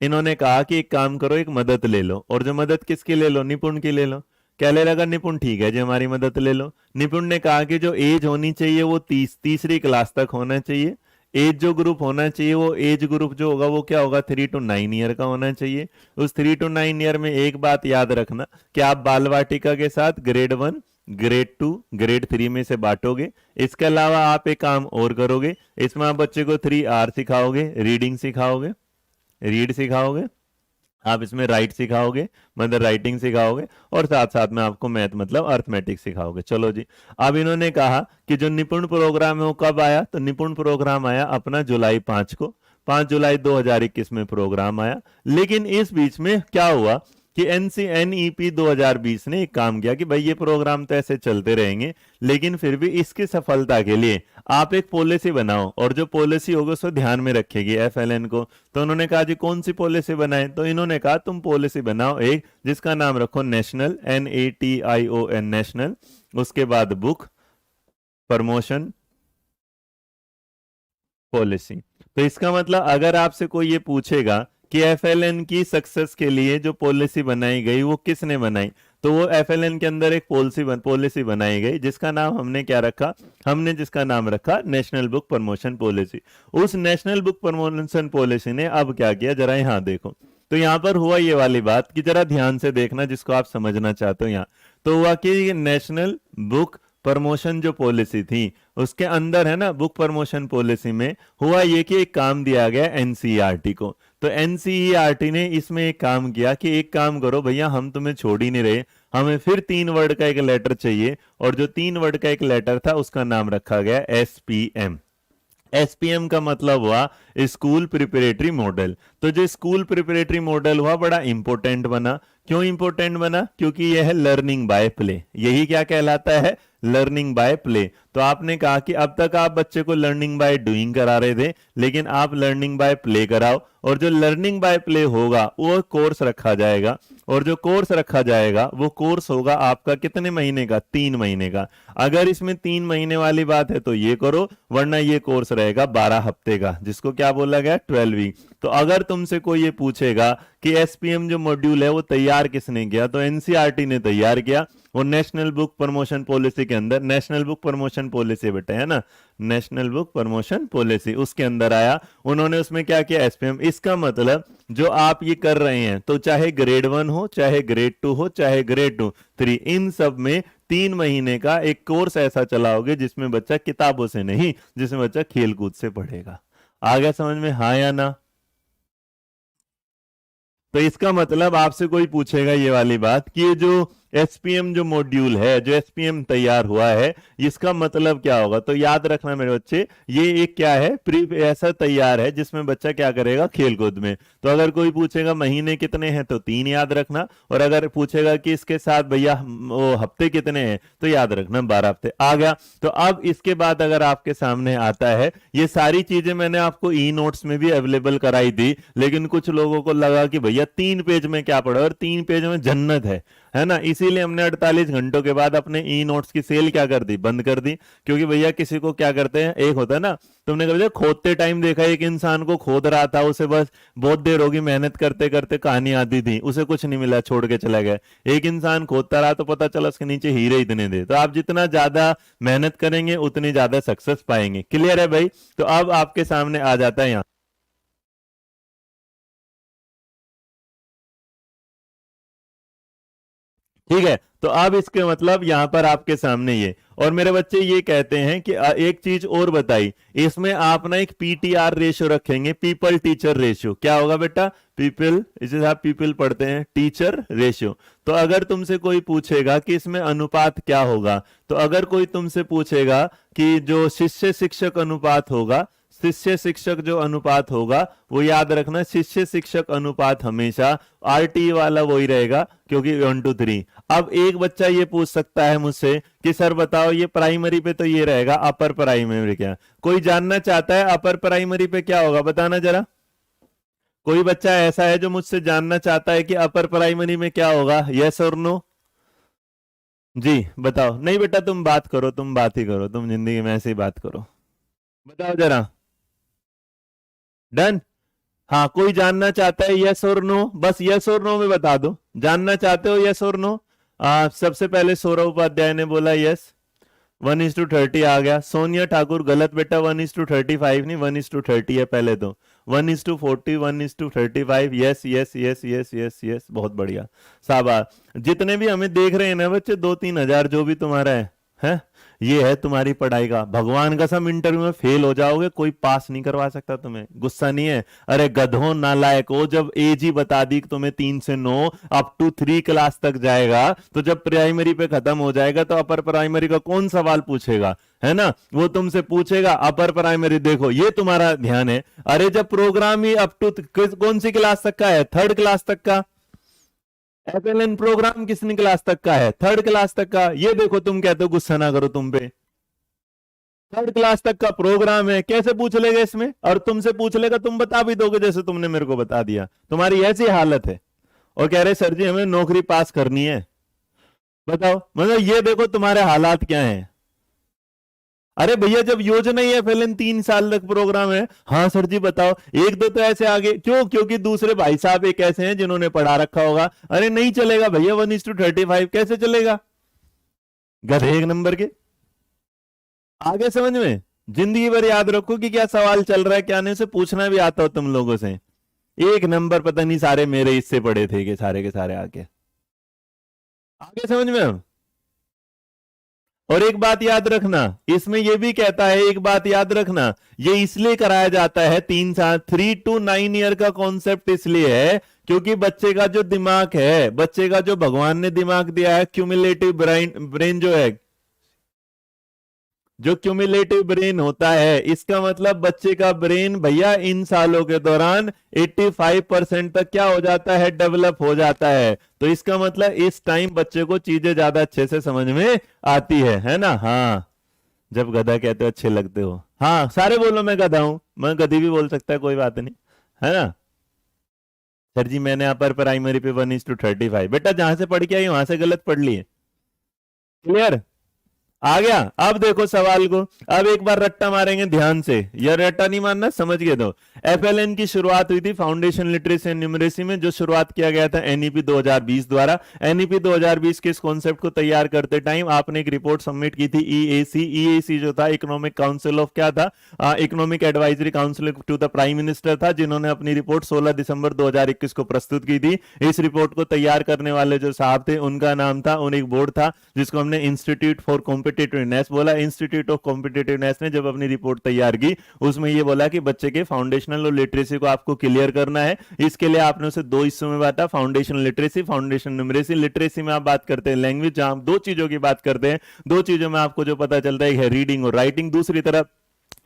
इन्होंने कहा कि एक काम करो, एक मदद ले लो। और जो मदद किसकी ले लो? निपुण की ले लो। क्या ले लगा? निपुण। ठीक है जी, हमारी मदद ले लो। निपुण ने कहा कि जो एज होनी चाहिए वो तीसरी क्लास तक होना चाहिए। एज जो ग्रुप होना चाहिए वो एज ग्रुप जो होगा वो क्या होगा? 3 to 9 ईयर का होना चाहिए। उस 3 to 9 ईयर में एक बात याद रखना कि आप बाल वाटिका के साथ ग्रेड 1, ग्रेड 2, ग्रेड 3 में से बांटोगे। इसके अलावा आप एक काम और करोगे, इसमें आप बच्चे को 3R सिखाओगे, रीडिंग सिखाओगे, रीड सिखाओगे, आप इसमें राइट सिखाओगे, मतलब राइटिंग सिखाओगे, और साथ साथ में आपको मैथ मतलब अर्थमेटिक सिखाओगे। चलो जी। अब इन्होंने कहा कि जो निपुण प्रोग्राम है वो कब आया? तो निपुण प्रोग्राम आया अपना जुलाई 5 को, 5 जुलाई 2021 में प्रोग्राम आया। लेकिन इस बीच में क्या हुआ कि NEP 2020 ने एक काम किया कि भाई ये प्रोग्राम तो ऐसे चलते रहेंगे, लेकिन फिर भी इसकी सफलता के लिए आप एक पॉलिसी बनाओ, और जो पॉलिसी होगी उसको ध्यान में रखेगी FLN को। तो उन्होंने कहा जी कौन सी पॉलिसी बनाए? तो इन्होंने कहा तुम पॉलिसी बनाओ एक जिसका नाम रखो नेशनल, NATION, नेशनल। उसके बाद बुक प्रमोशन पॉलिसी। तो इसका मतलब अगर आपसे कोई ये पूछेगा कि FLN की सक्सेस के लिए जो पॉलिसी बनाई गई वो किसने बनाई, तो वो FLN के अंदर एक पॉलिसी बनाई गई जिसका नाम हमने क्या रखा? हमने जिसका नाम रखा नेशनल बुक प्रमोशन पॉलिसी। उस नेशनल बुक प्रमोशन पॉलिसी ने अब क्या किया, जरा यहां देखो। तो यहां पर हुआ ये वाली बात कि जरा ध्यान से देखना जिसको आप समझना चाहते हो। यहां तो हुआ कि नेशनल बुक प्रमोशन जो पॉलिसी थी उसके अंदर है ना, बुक प्रमोशन पॉलिसी में हुआ ये कि एक काम दिया गया NCERT को। तो NCERT ने इसमें एक काम किया कि एक काम करो भैया, हम तुम्हें छोड़ ही नहीं रहे, हमें फिर 3 वर्ड का एक लेटर चाहिए, और जो 3 वर्ड का एक लेटर था उसका नाम रखा गया SPM। SPM का मतलब हुआ स्कूल प्रिपरेटरी मॉडल। तो जो स्कूल प्रिपरेटरी मॉडल हुआ बड़ा इंपॉर्टेंट बना। क्यों इंपॉर्टेंट बना? क्योंकि यह है लर्निंग बाय प्ले। यही क्या कहलाता है? Learning by play. तो आपने कहा कि अब तक आप बच्चे को लर्निंग बाय डूइंग करा रहे थे, लेकिन आप लर्निंग बाय प्ले कराओ, और जो लर्निंग बाय प्ले होगा वो कोर्स रखा जाएगा, और जो कोर्स रखा जाएगा वो कोर्स होगा आपका कितने महीने का? 3 महीने का। अगर इसमें 3 महीने वाली बात है तो ये करो, वरना ये कोर्स रहेगा 12 हफ्ते का, जिसको क्या बोला गया? 12 वीक। तो अगर तुमसे कोई ये पूछेगा कि SPM जो मॉड्यूल है वो तैयार किसने किया, तो NCERT ने तैयार किया। वो नेशनल बुक प्रमोशन पॉलिसी के अंदर, नेशनल बुक प्रमोशन पॉलिसी बेटा है ना, नेशनल बुक प्रमोशन पॉलिसी, उसके अंदर आया। उन्होंने उसमें क्या किया? SPM। इसका मतलब जो आप ये कर रहे हैं, तो चाहे ग्रेड 1 हो, चाहे ग्रेड 2 हो, चाहे ग्रेड 2, 3, इन सब में 3 महीने का एक कोर्स ऐसा चलाओगे जिसमें बच्चा किताबों से नहीं, जिसमें बच्चा खेल कूद से पढ़ेगा। आ गया समझ में? हाँ या ना? तो इसका मतलब आपसे कोई पूछेगा ये वाली बात कि ये जो SPM जो मॉड्यूल है, जो SPM तैयार हुआ है, इसका मतलब क्या होगा? तो याद रखना मेरे बच्चे, ये एक क्या है? ऐसा तैयार है जिसमें बच्चा क्या करेगा? खेल कूद में। तो अगर कोई पूछेगा महीने कितने हैं, तो 3 याद रखना, और अगर पूछेगा कि इसके साथ भैया वो हफ्ते कितने हैं, तो याद रखना 12 हफ्ते। आ गया? तो अब इसके बाद अगर आपके सामने आता है, ये सारी चीजें मैंने आपको E-नोट्स में भी अवेलेबल कराई थी, लेकिन कुछ लोगों को लगा कि भैया 3 पेज में क्या पढ़ा, और 3 पेज में जन्नत है ना। इसीलिए हमने 48 घंटों के बाद अपने E-नोट्स की सेल क्या कर दी? बंद कर दी। क्योंकि भैया किसी को क्या करते हैं, एक होता है ना, तुमने कभी खोदते टाइम देखा एक इंसान को खोद रहा था, उसे बस बहुत देर होगी मेहनत करते करते, कहानी आती थी, उसे कुछ नहीं मिला, छोड़ के चला गया। एक इंसान खोदता रहा तो पता चला उसके नीचे हीरे इतने थे। तो आप जितना ज्यादा मेहनत करेंगे उतनी ज्यादा सक्सेस पाएंगे। क्लियर है भाई? तो अब आपके सामने आ जाता है यहाँ, ठीक है। तो अब इसके मतलब यहां पर आपके सामने ये, और मेरे बच्चे ये कहते हैं कि एक चीज और बताई, इसमें आप ना एक PTR रेशियो रखेंगे, पीपल टीचर रेशियो। क्या होगा बेटा? पीपल, इसे आप पीपल पढ़ते हैं, टीचर रेशियो। तो अगर तुमसे कोई पूछेगा कि इसमें अनुपात क्या होगा, तो अगर कोई तुमसे पूछेगा कि जो शिष्य शिक्षक अनुपात होगा, शिष्य शिक्षक जो अनुपात होगा वो याद रखना, शिष्य शिक्षक अनुपात हमेशा आरटी वाला वही रहेगा, क्योंकि 1:3। अब एक बच्चा ये पूछ सकता है मुझसे कि सर बताओ ये प्राइमरी पे तो ये रहेगा, अपर प्राइमरी क्या? कोई जानना चाहता है अपर प्राइमरी पे क्या होगा, बताना जरा। कोई बच्चा ऐसा है जो मुझसे जानना चाहता है कि अपर प्राइमरी में क्या होगा, यस और नो? जी बताओ। नहीं बेटा तुम बात करो, तुम बात ही करो, तुम जिंदगी में ऐसे ही बात करो, बताओ जरा। डन? हाँ, कोई जानना चाहता है यस और नो? बस यस और नो में बता दो, जानना चाहते हो यस और नो? सबसे पहले सौरभ उपाध्याय ने बोला यस, 1:30 आ गया। सोनिया ठाकुर गलत बेटा, 1:35 नहीं 1:30 है पहले तो, 1:40, 1:35। Yes yes yes yes yes yes, बहुत बढ़िया, शाबाश। जितने भी हमें देख रहे हैं ना बच्चे, 2-3 हजार जो भी तुम्हारा है ये है तुम्हारी पढ़ाई का। भगवान कसम इंटरव्यू में फेल हो जाओगे, कोई पास नहीं करवा सकता तुम्हें, गुस्सा नहीं है? अरे गधों नालायक हो, जब एज ही बता दी कि तुम्हें 3 से 9 अप टू 3 क्लास तक जाएगा, तो जब प्राइमरी पे खत्म हो जाएगा तो अपर प्राइमरी का कौन सवाल पूछेगा, है ना? वो तुमसे पूछेगा अपर प्राइमरी, देखो ये तुम्हारा ध्यान है। अरे जब प्रोग्राम ही अप टू कौन सी क्लास तक का है, 3rd क्लास तक का। एफएलएन प्रोग्राम कितनी क्लास तक का है, 3rd क्लास तक का। ये देखो तुम कहते हो गुस्सा ना करो तुम पे, 3rd क्लास तक का प्रोग्राम है, कैसे पूछ लेगा इसमें? और तुमसे पूछ लेगा तुम बता भी दोगे जैसे तुमने मेरे को बता दिया, तुम्हारी ऐसी हालत है। और कह रहे सर जी हमें नौकरी पास करनी है, बताओ। मतलब ये देखो तुम्हारे हालात क्या हैं। अरे भैया जब योजना ही है एफएलएन 3 साल तक प्रोग्राम है, हाँ सर जी बताओ। एक दो तो ऐसे आगे क्यों, क्योंकि दूसरे भाई साहब एक ऐसे हैं जिन्होंने पढ़ा रखा होगा। अरे नहीं चलेगा भैया, 1:35 कैसे चलेगा, गधे एक नंबर के। आगे समझ में? जिंदगी भर याद रखो कि क्या सवाल चल रहा है क्या नहीं, से पूछना भी आता हो तुम लोगों से। एक नंबर पता नहीं सारे मेरे हिस्से पड़े थे कि सारे के सारे आगे आगे समझ में हम। और एक बात याद रखना, इसमें यह भी कहता है, एक बात याद रखना, ये इसलिए कराया जाता है 3 साल 3 to 9 ईयर का कॉन्सेप्ट इसलिए है क्योंकि बच्चे का जो दिमाग है, बच्चे का जो भगवान ने दिमाग दिया है, क्यूमुलेटिव ब्रेन जो है, जो क्यूमुलेटिव ब्रेन होता है, इसका मतलब बच्चे का ब्रेन भैया इन सालों के दौरान 85% तक क्या हो जाता है, डेवलप हो जाता है। तो इसका मतलब इस टाइम बच्चे को चीजें ज्यादा अच्छे से समझ में आती है ना? हाँ, जब गधा कहते हो अच्छे लगते हो, हाँ सारे बोलो मैं गधा हूं, मैं गधी भी बोल सकता है, कोई बात नहीं, है ना? सर जी मैंने अपर प्राइमरी पे 1:35, बेटा जहां से पढ़ के आई वहां से गलत पढ़ लिए, क्लियर? आ गया? अब देखो सवाल को, अब एक बार रट्टा मारेंगे ध्यान से, यह रट्टा नहीं मारना, समझ गए? तो एफएलएन की शुरुआत हुई थी फाउंडेशन लिटरेसी एंड न्यूमरेसी में, जो शुरुआत किया गया था एनईपी 2020 द्वारा। एनईपी 2020 के इस कॉन्सेप्ट को तैयार करते टाइम आपने एक रिपोर्ट सबमिट की थी ईएसी जो था, इकोनॉमिक काउंसिल ऑफ क्या था, economic advisory council to the prime minister था, जिन्होंने अपनी रिपोर्ट 16 दिसंबर 2021 को प्रस्तुत की थी। इस रिपोर्ट को तैयार करने वाले जो साहब थे उनका नाम था, उन एक बोर्ड था जिसको हमने इंस्टीट्यूट फॉर कॉम्पिटिटिवनेस बोला। इंस्टीट्यूट ऑफ कॉम्पिटिटिवनेस ने जब अपनी रिपोर्ट तैयार की उसमें ये बोला कि बच्चे के फाउंडेशनल और लिटरेसी को आपको क्लियर करना है। इसके लिए आपने उसे 2 हिस्सों में बांटा, foundation literacy, foundation numeracy. Literacy में आप बात करते हैं लैंग्वेज, जहां 2 चीजों की बात करते हैं, 2 चीजों में आपको जो पता चलता है रीडिंग और राइटिंग। दूसरी तरफ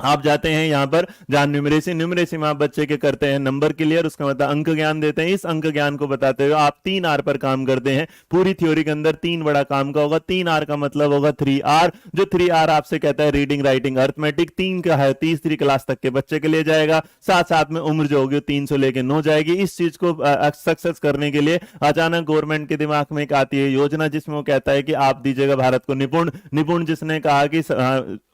आप जाते हैं यहां पर जहां न्यूमरेसी में आप बच्चे के करते हैं नंबर क्लियर, उसका मतलब अंक ज्ञान देते हैं। इस अंक ज्ञान को बताते हुए आप 3 आर पर काम करते हैं। पूरी थ्योरी के अंदर 3 बड़ा काम का होगा। 3 आर का मतलब होगा 3 आर, जो 3 आर आपसे कहता है रीडिंग राइटिंग अर्थमेटिक। 3 का है तीसरी क्लास तक के बच्चे के लिए जाएगा, साथ साथ में उम्र जो होगी 3 से लेकर 9 जाएगी। इस चीज को सक्सेस करने के लिए अचानक गवर्नमेंट के दिमाग में एक आती है योजना, जिसमें वो कहता है कि आप दीजिएगा भारत को निपुण, जिसने कहा कि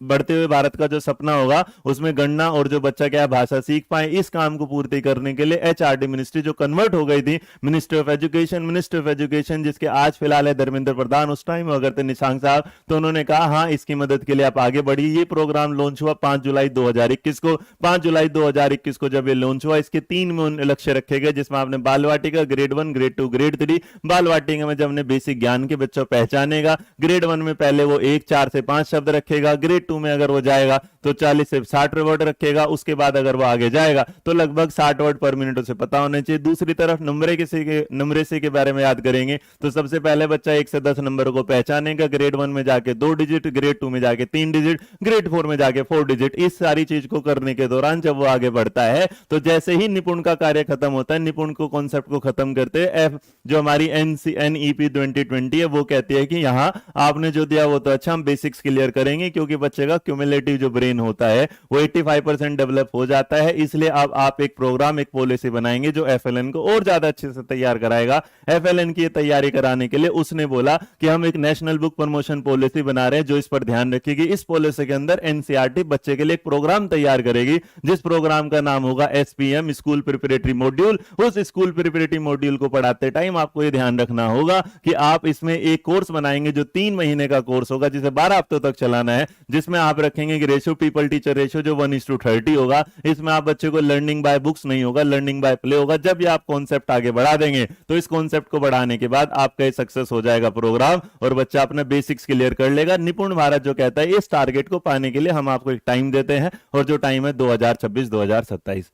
बढ़ते हुए भारत का जो सपना होगा उसमें गणना और जो बच्चा क्या भाषा सीख पाए, इस काम को पूर्ति करने के लिए एचआरडी मिनिस्ट्री जो कन्वर्ट हो गई थी मिनिस्ट्री ऑफ एजुकेशन, जिसके आज फिलहाल है धर्मेंद्र प्रधान, उस टाइम अगर थे निशांक साहब, तो उन्होंने कहा हाँ इसकी मदद के लिए आप आगे बढ़िए। ये प्रोग्राम लॉन्च हुआ 5 जुलाई 2021 को। 5 जुलाई 2021 को जब ये लॉन्च हुआ, इसके 3 लक्ष्य रखे गए, जिसमें आपने बाल वाटिका ग्रेड 1, ग्रेड 2, ग्रेड 3। बाल वाटिका में जब हमने बेसिक ज्ञान के बच्चों पहचानेगा, ग्रेड 1 में पहले वो 1, 4 से 5 शब्द रखेगा, ग्रेड 2 में अगर वो जाएगा तो 45 से 60 वर्ड रखेगा, उसके बाद अगर वो आगे जाएगा तो लगभग 60 वर्ड पर मिनट उसे पता होने चाहिए। दूसरी तरफ न्यूमरेसी के बारे में याद करेंगे तो सबसे पहले बच्चा 1 से 10 नंबर को पहचानेगा, ग्रेड 1 में जाके 2 डिजिट, ग्रेड 2 में जाके 3 डिजिट, ग्रेड 4 में जाके 4 डिजिट। इस सारी चीज को करने के दौरान जब वो आगे बढ़ता है तो जैसे ही निपुण का कार्य खत्म होता है, निपुण को कॉन्सेप्ट को खत्म करते एफ जो हमारी एनईपी 2020 है वो कहती है कि यहां आपने जो दिया वो तो अच्छा, हम बेसिक्स क्लियर करेंगे क्योंकि बच्चे का क्यूमुलेटिव जो ब्रेन होता है वो 85% डेवलप हो जाता है। इसलिए अब आप एक प्रोग्राम, एक पॉलिसी बनाएंगे जो एफएलएन को और ज्यादा अच्छे से तैयार कराएगा। एफएलएन की तैयारी कराने के लिए उसने बोला कि हम एक नेशनल बुक प्रमोशन पॉलिसी बना रहे हैं जो इस पर ध्यान रखेगी। इस पॉलिसी के अंदर एनसीईआरटी बच्चे के लिए एक प्रोग्राम तैयार करेगी जिस प्रोग्राम का नाम होगा एसपीएम, स्कूल प्रिपरेटरी मॉड्यूल। उस स्कूल प्रिपरेटरी मॉड्यूल को पढ़ाते टाइम आपको यह ध्यान रखना होगा कि आप इसमें एक कोर्स बनाएंगे जो 3 महीने का कोर्स होगा जिसे 12 हफ्तों तक चलाना है, जिसमें आप रखेंगे कि रेशियो पीपल टीचर रेशियो जो 1:30 होगा। इसमें आप बच्चे को लर्निंग बाय बुक्स नहीं होगा, लर्निंग बाय प्ले होगा। जब ये आप कॉन्सेप्ट आगे बढ़ा देंगे तो इस कॉन्सेप्ट को बढ़ाने के बाद आपका सक्सेस हो जाएगा प्रोग्राम और बच्चा अपना बेसिक्स क्लियर कर लेगा। निपुण भारत जो कहता है इस टारगेट को पाने के लिए हम आपको एक टाइम देते हैं और जो टाइम है 2026-2027।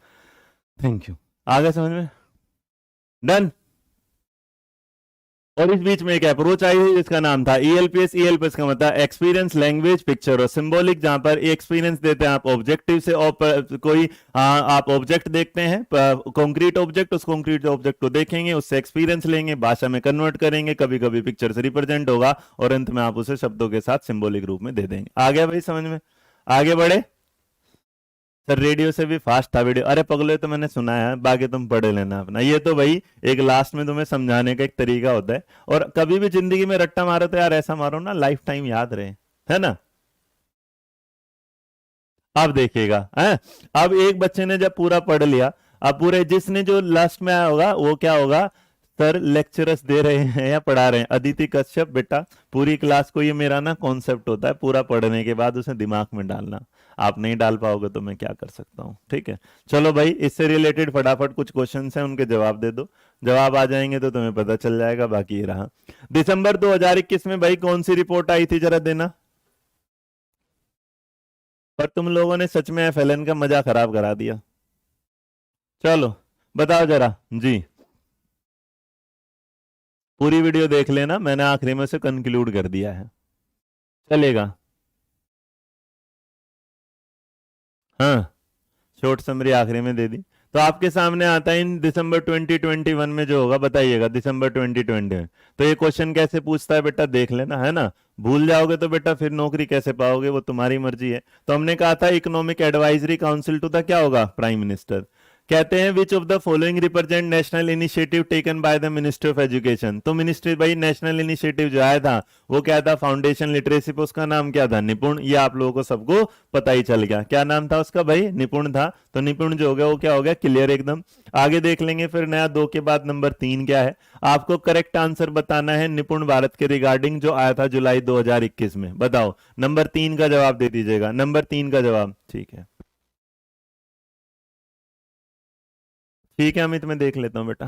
Thank you. आगे समझ में? डन। और इस बीच में एक अप्रोच आई हुई जिसका नाम था ईएलपीएस। ईएलपीएस का मतलब एक्सपीरियंस, लैंग्वेज, पिक्चर और सिंबॉलिक, जहां पर एक्सपीरियंस देते हैं आप ऑब्जेक्टिव से और कोई आप ऑब्जेक्ट देखते हैं, कॉन्क्रीट ऑब्जेक्ट, उस कॉन्क्रीट ऑब्जेक्ट को देखेंगे, उससे एक्सपीरियंस लेंगे, भाषा में कन्वर्ट करेंगे, कभी कभी पिक्चर से रिप्रेजेंट होगा और अंत में आप उसे शब्दों के साथ सिंबॉलिक रूप में दे देंगे। आ गया भाई समझ में? आगे बढ़े सर। रेडियो से भी फास्ट था वीडियो। अरे पगले तो मैंने सुना है, बाकी तुम पढ़ लेना अपना। ये तो भाई एक लास्ट में तुम्हें समझाने का एक तरीका होता है। और कभी भी जिंदगी में रट्टा मारो तो यार ऐसा मारो ना लाइफ टाइम याद रहे, है ना? अब देखिएगा है, अब एक बच्चे ने जब पूरा पढ़ लिया, अब पूरे जिसने जो लास्ट में आया होगा वो क्या होगा, सर लेक्चरर्स दे रहे हैं या पढ़ा रहे हैं। अदिति कश्यप बेटा पूरी क्लास को, ये मेरा ना कॉन्सेप्ट होता है, पूरा पढ़ने के बाद उसे दिमाग में डालना। आप नहीं डाल पाओगे तो मैं क्या कर सकता हूँ, ठीक है। चलो भाई इससे रिलेटेड फटाफट कुछ क्वेश्चंस हैं, उनके जवाब दे दो। जवाब आ जाएंगे तो तुम्हें पता चल जाएगा। बाकी ये रहा, दिसंबर 2021 में भाई कौन सी रिपोर्ट आई थी जरा देना। पर तुम लोगों ने सच में एफएलएन का मजा खराब करा दिया। चलो बताओ जरा जी, पूरी वीडियो देख लेना, मैंने आखिरी में से कंक्लूड कर दिया है, चलेगा? हाँ, शॉर्ट समरी आखिरी में दे दी। तो आपके सामने आता है इन दिसंबर 2021 में जो होगा, बताइएगा दिसंबर 2020 में। तो ये क्वेश्चन कैसे पूछता है बेटा देख लेना, है ना? भूल जाओगे तो बेटा फिर नौकरी कैसे पाओगे, वो तुम्हारी मर्जी है। तो हमने कहा था economic advisory council to the क्या होगा, प्राइम मिनिस्टर। कहते हैं which of the following represent national initiative taken by the ministry of education. तो मिनिस्ट्री भाई नेशनल इनिशिएटिव जो आया था वो क्या था, फाउंडेशन लिटरेसी पे, उसका नाम क्या था, निपुण। ये आप लोगों को सबको पता ही चल गया, क्या नाम था उसका भाई, निपुण था। तो निपुण जो हो गया वो क्या हो गया, क्लियर एकदम। आगे देख लेंगे फिर नया 2 के बाद नंबर 3 क्या है। आपको करेक्ट आंसर बताना है निपुण भारत के रिगार्डिंग जो आया था जुलाई 2021 में। बताओ नंबर 3 का जवाब दे दीजिएगा, नंबर 3 का जवाब। ठीक है ठीक है अमित, मैं देख लेता हूं बेटा।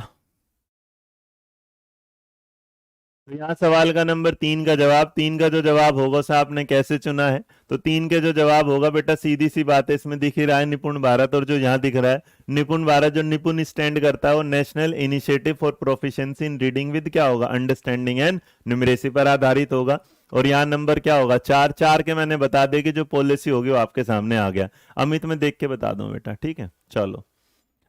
तो यहाँ सवाल का नंबर 3 का जवाब, 3 का जो जवाब होगा उसे आपने कैसे चुना है। तो 3 के जो जवाब होगा बेटा सीधी सी बात है, इसमें दिख ही रहा है निपुण भारत, और जो यहाँ दिख रहा है निपुण भारत, जो निपुण स्टैंड करता है वो national initiative for proficiency in reading with क्या होगा, अंडरस्टैंडिंग एंड न्यूमरेसी पर आधारित होगा। और यहाँ नंबर क्या होगा, 4। 4 के मैंने बता दे कि जो पॉलिसी होगी वो आपके सामने आ गया। अमित में देख के बता दूं बेटा, ठीक है। चलो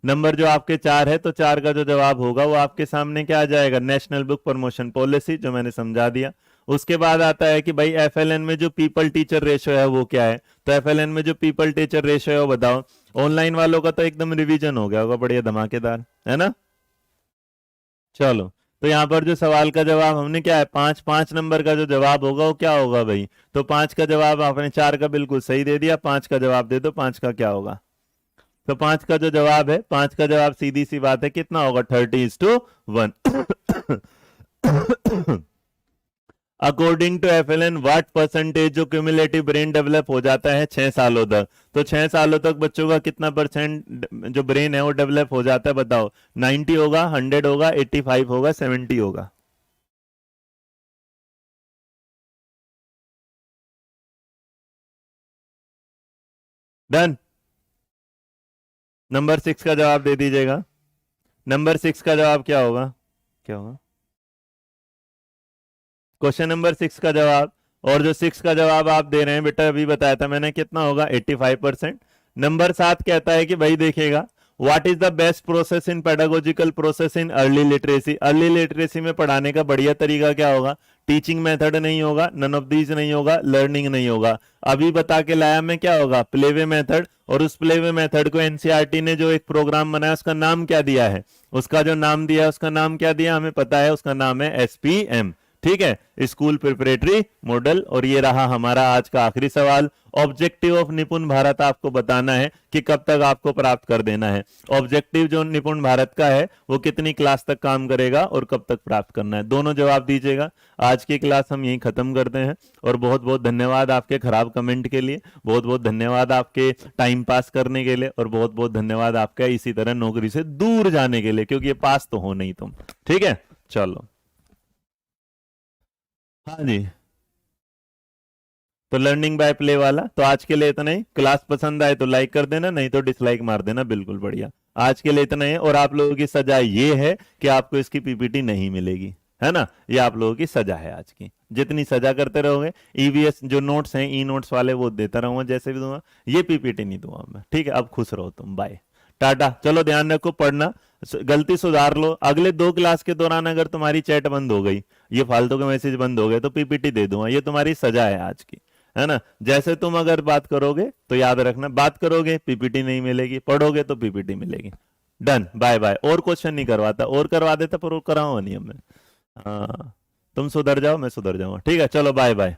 नंबर जो आपके 4 है, तो 4 का जो जवाब होगा वो आपके सामने क्या आ जाएगा, नेशनल बुक प्रमोशन पॉलिसी, जो मैंने समझा दिया। उसके बाद आता है कि भाई एफएलएन में जो पीपल टीचर रेशो है वो क्या है। तो एफएलएन में जो पीपल टीचर रेशो है वो बताओ। ऑनलाइन वालों का तो एकदम रिवीजन हो गया होगा, बढ़िया धमाकेदार, है ना? चलो तो यहाँ पर जो सवाल का जवाब हमने क्या है, 5। 5 नंबर का जो जवाब होगा वो क्या होगा भाई। तो 5 का जवाब आपने 4 का बिल्कुल सही दे दिया, 5 का जवाब दे दो, 5 का क्या होगा। तो 5 का जो जवाब है, 5 का जवाब सीधी सी बात है कितना होगा, 30:1। According to FLN what percentage जो क्यूमुलेटिव ब्रेन डेवलप हो जाता है 6 सालों तक। तो 6 सालों तक बच्चों का कितना परसेंट जो ब्रेन है वो डेवलप हो जाता है, बताओ। 90 होगा, 100 होगा, 85 होगा, 70 होगा। डन। नंबर 6 का जवाब दे दीजिएगा। नंबर 6 का जवाब क्या होगा? क्या होगा क्वेश्चन नंबर 6 का जवाब? और जो 6 का जवाब आप दे रहे हैं बेटा, अभी बताया था मैंने, कितना होगा? 85%। नंबर 7 कहता है कि भाई देखिएगा, what is the best process in pedagogical process in early literacy. Early literacy में पढ़ाने का बढ़िया तरीका क्या होगा? टीचिंग मेथड नहीं होगा, नन ऑफ दीज नहीं होगा, लर्निंग नहीं होगा। अभी बता के लाया मैं, क्या होगा? Playway method. और उस प्लेवे मेथड को एनसीईआरटी ने जो एक प्रोग्राम बनाया उसका नाम क्या दिया है? उसका जो नाम दिया है उसका नाम क्या दिया हमें पता है, उसका नाम है एसपीएम। ठीक है, स्कूल प्रिपरेटरी मॉडल। और ये रहा हमारा आज का आखिरी सवाल। ऑब्जेक्टिव ऑफ निपुण भारत आपको बताना है कि कब तक आपको प्राप्त कर देना है। ऑब्जेक्टिव जो निपुण भारत का है वो कितनी क्लास तक काम करेगा और कब तक प्राप्त करना है, दोनों जवाब दीजिएगा। आज की क्लास हम यहीं खत्म करते हैं। और बहुत बहुत धन्यवाद आपके खराब कमेंट के लिए, बहुत बहुत धन्यवाद आपके टाइम पास करने के लिए, और बहुत बहुत धन्यवाद आपका इसी तरह नौकरी से दूर जाने के लिए, क्योंकि ये पास तो हो नहीं तुम। ठीक है, चलो। हाँ जी, तो लर्निंग बाय प्ले वाला तो आज के लिए इतना ही। क्लास पसंद आए तो लाइक कर देना, नहीं तो डिसलाइक मार देना। बिल्कुल बढ़िया, आज के लिए इतना ही। और आप लोगों की सजा ये है कि आपको इसकी पीपीटी नहीं मिलेगी, है ना? ये आप लोगों की सजा है आज की। जितनी सजा करते रहोगे, ईवीएस जो नोट्स हैं, ई नोट्स वाले, वो देता रहूंगा जैसे भी दूंगा, ये पीपीटी नहीं दूंगा मैं। ठीक है, अब खुश रहो तुम, बाय टाटा। चलो ध्यान रखो, पढ़ना, गलती सुधार लो। अगले 2 क्लास के दौरान अगर तुम्हारी चैट बंद हो गई, ये फालतू के मैसेज बंद हो गए, तो पीपीटी दे दूंगा। ये तुम्हारी सजा है आज की, है ना? जैसे तुम अगर बात करोगे तो याद रखना, बात करोगे पीपीटी नहीं मिलेगी, पढ़ोगे तो पीपीटी मिलेगी। Done, bye bye. और क्वेश्चन नहीं करवाता, और करवा देता पर वो कराऊंगा नहीं हमें। हाँ, तुम सुधर जाओ, मैं सुधर जाऊंगा। ठीक है, चलो बाय बाय।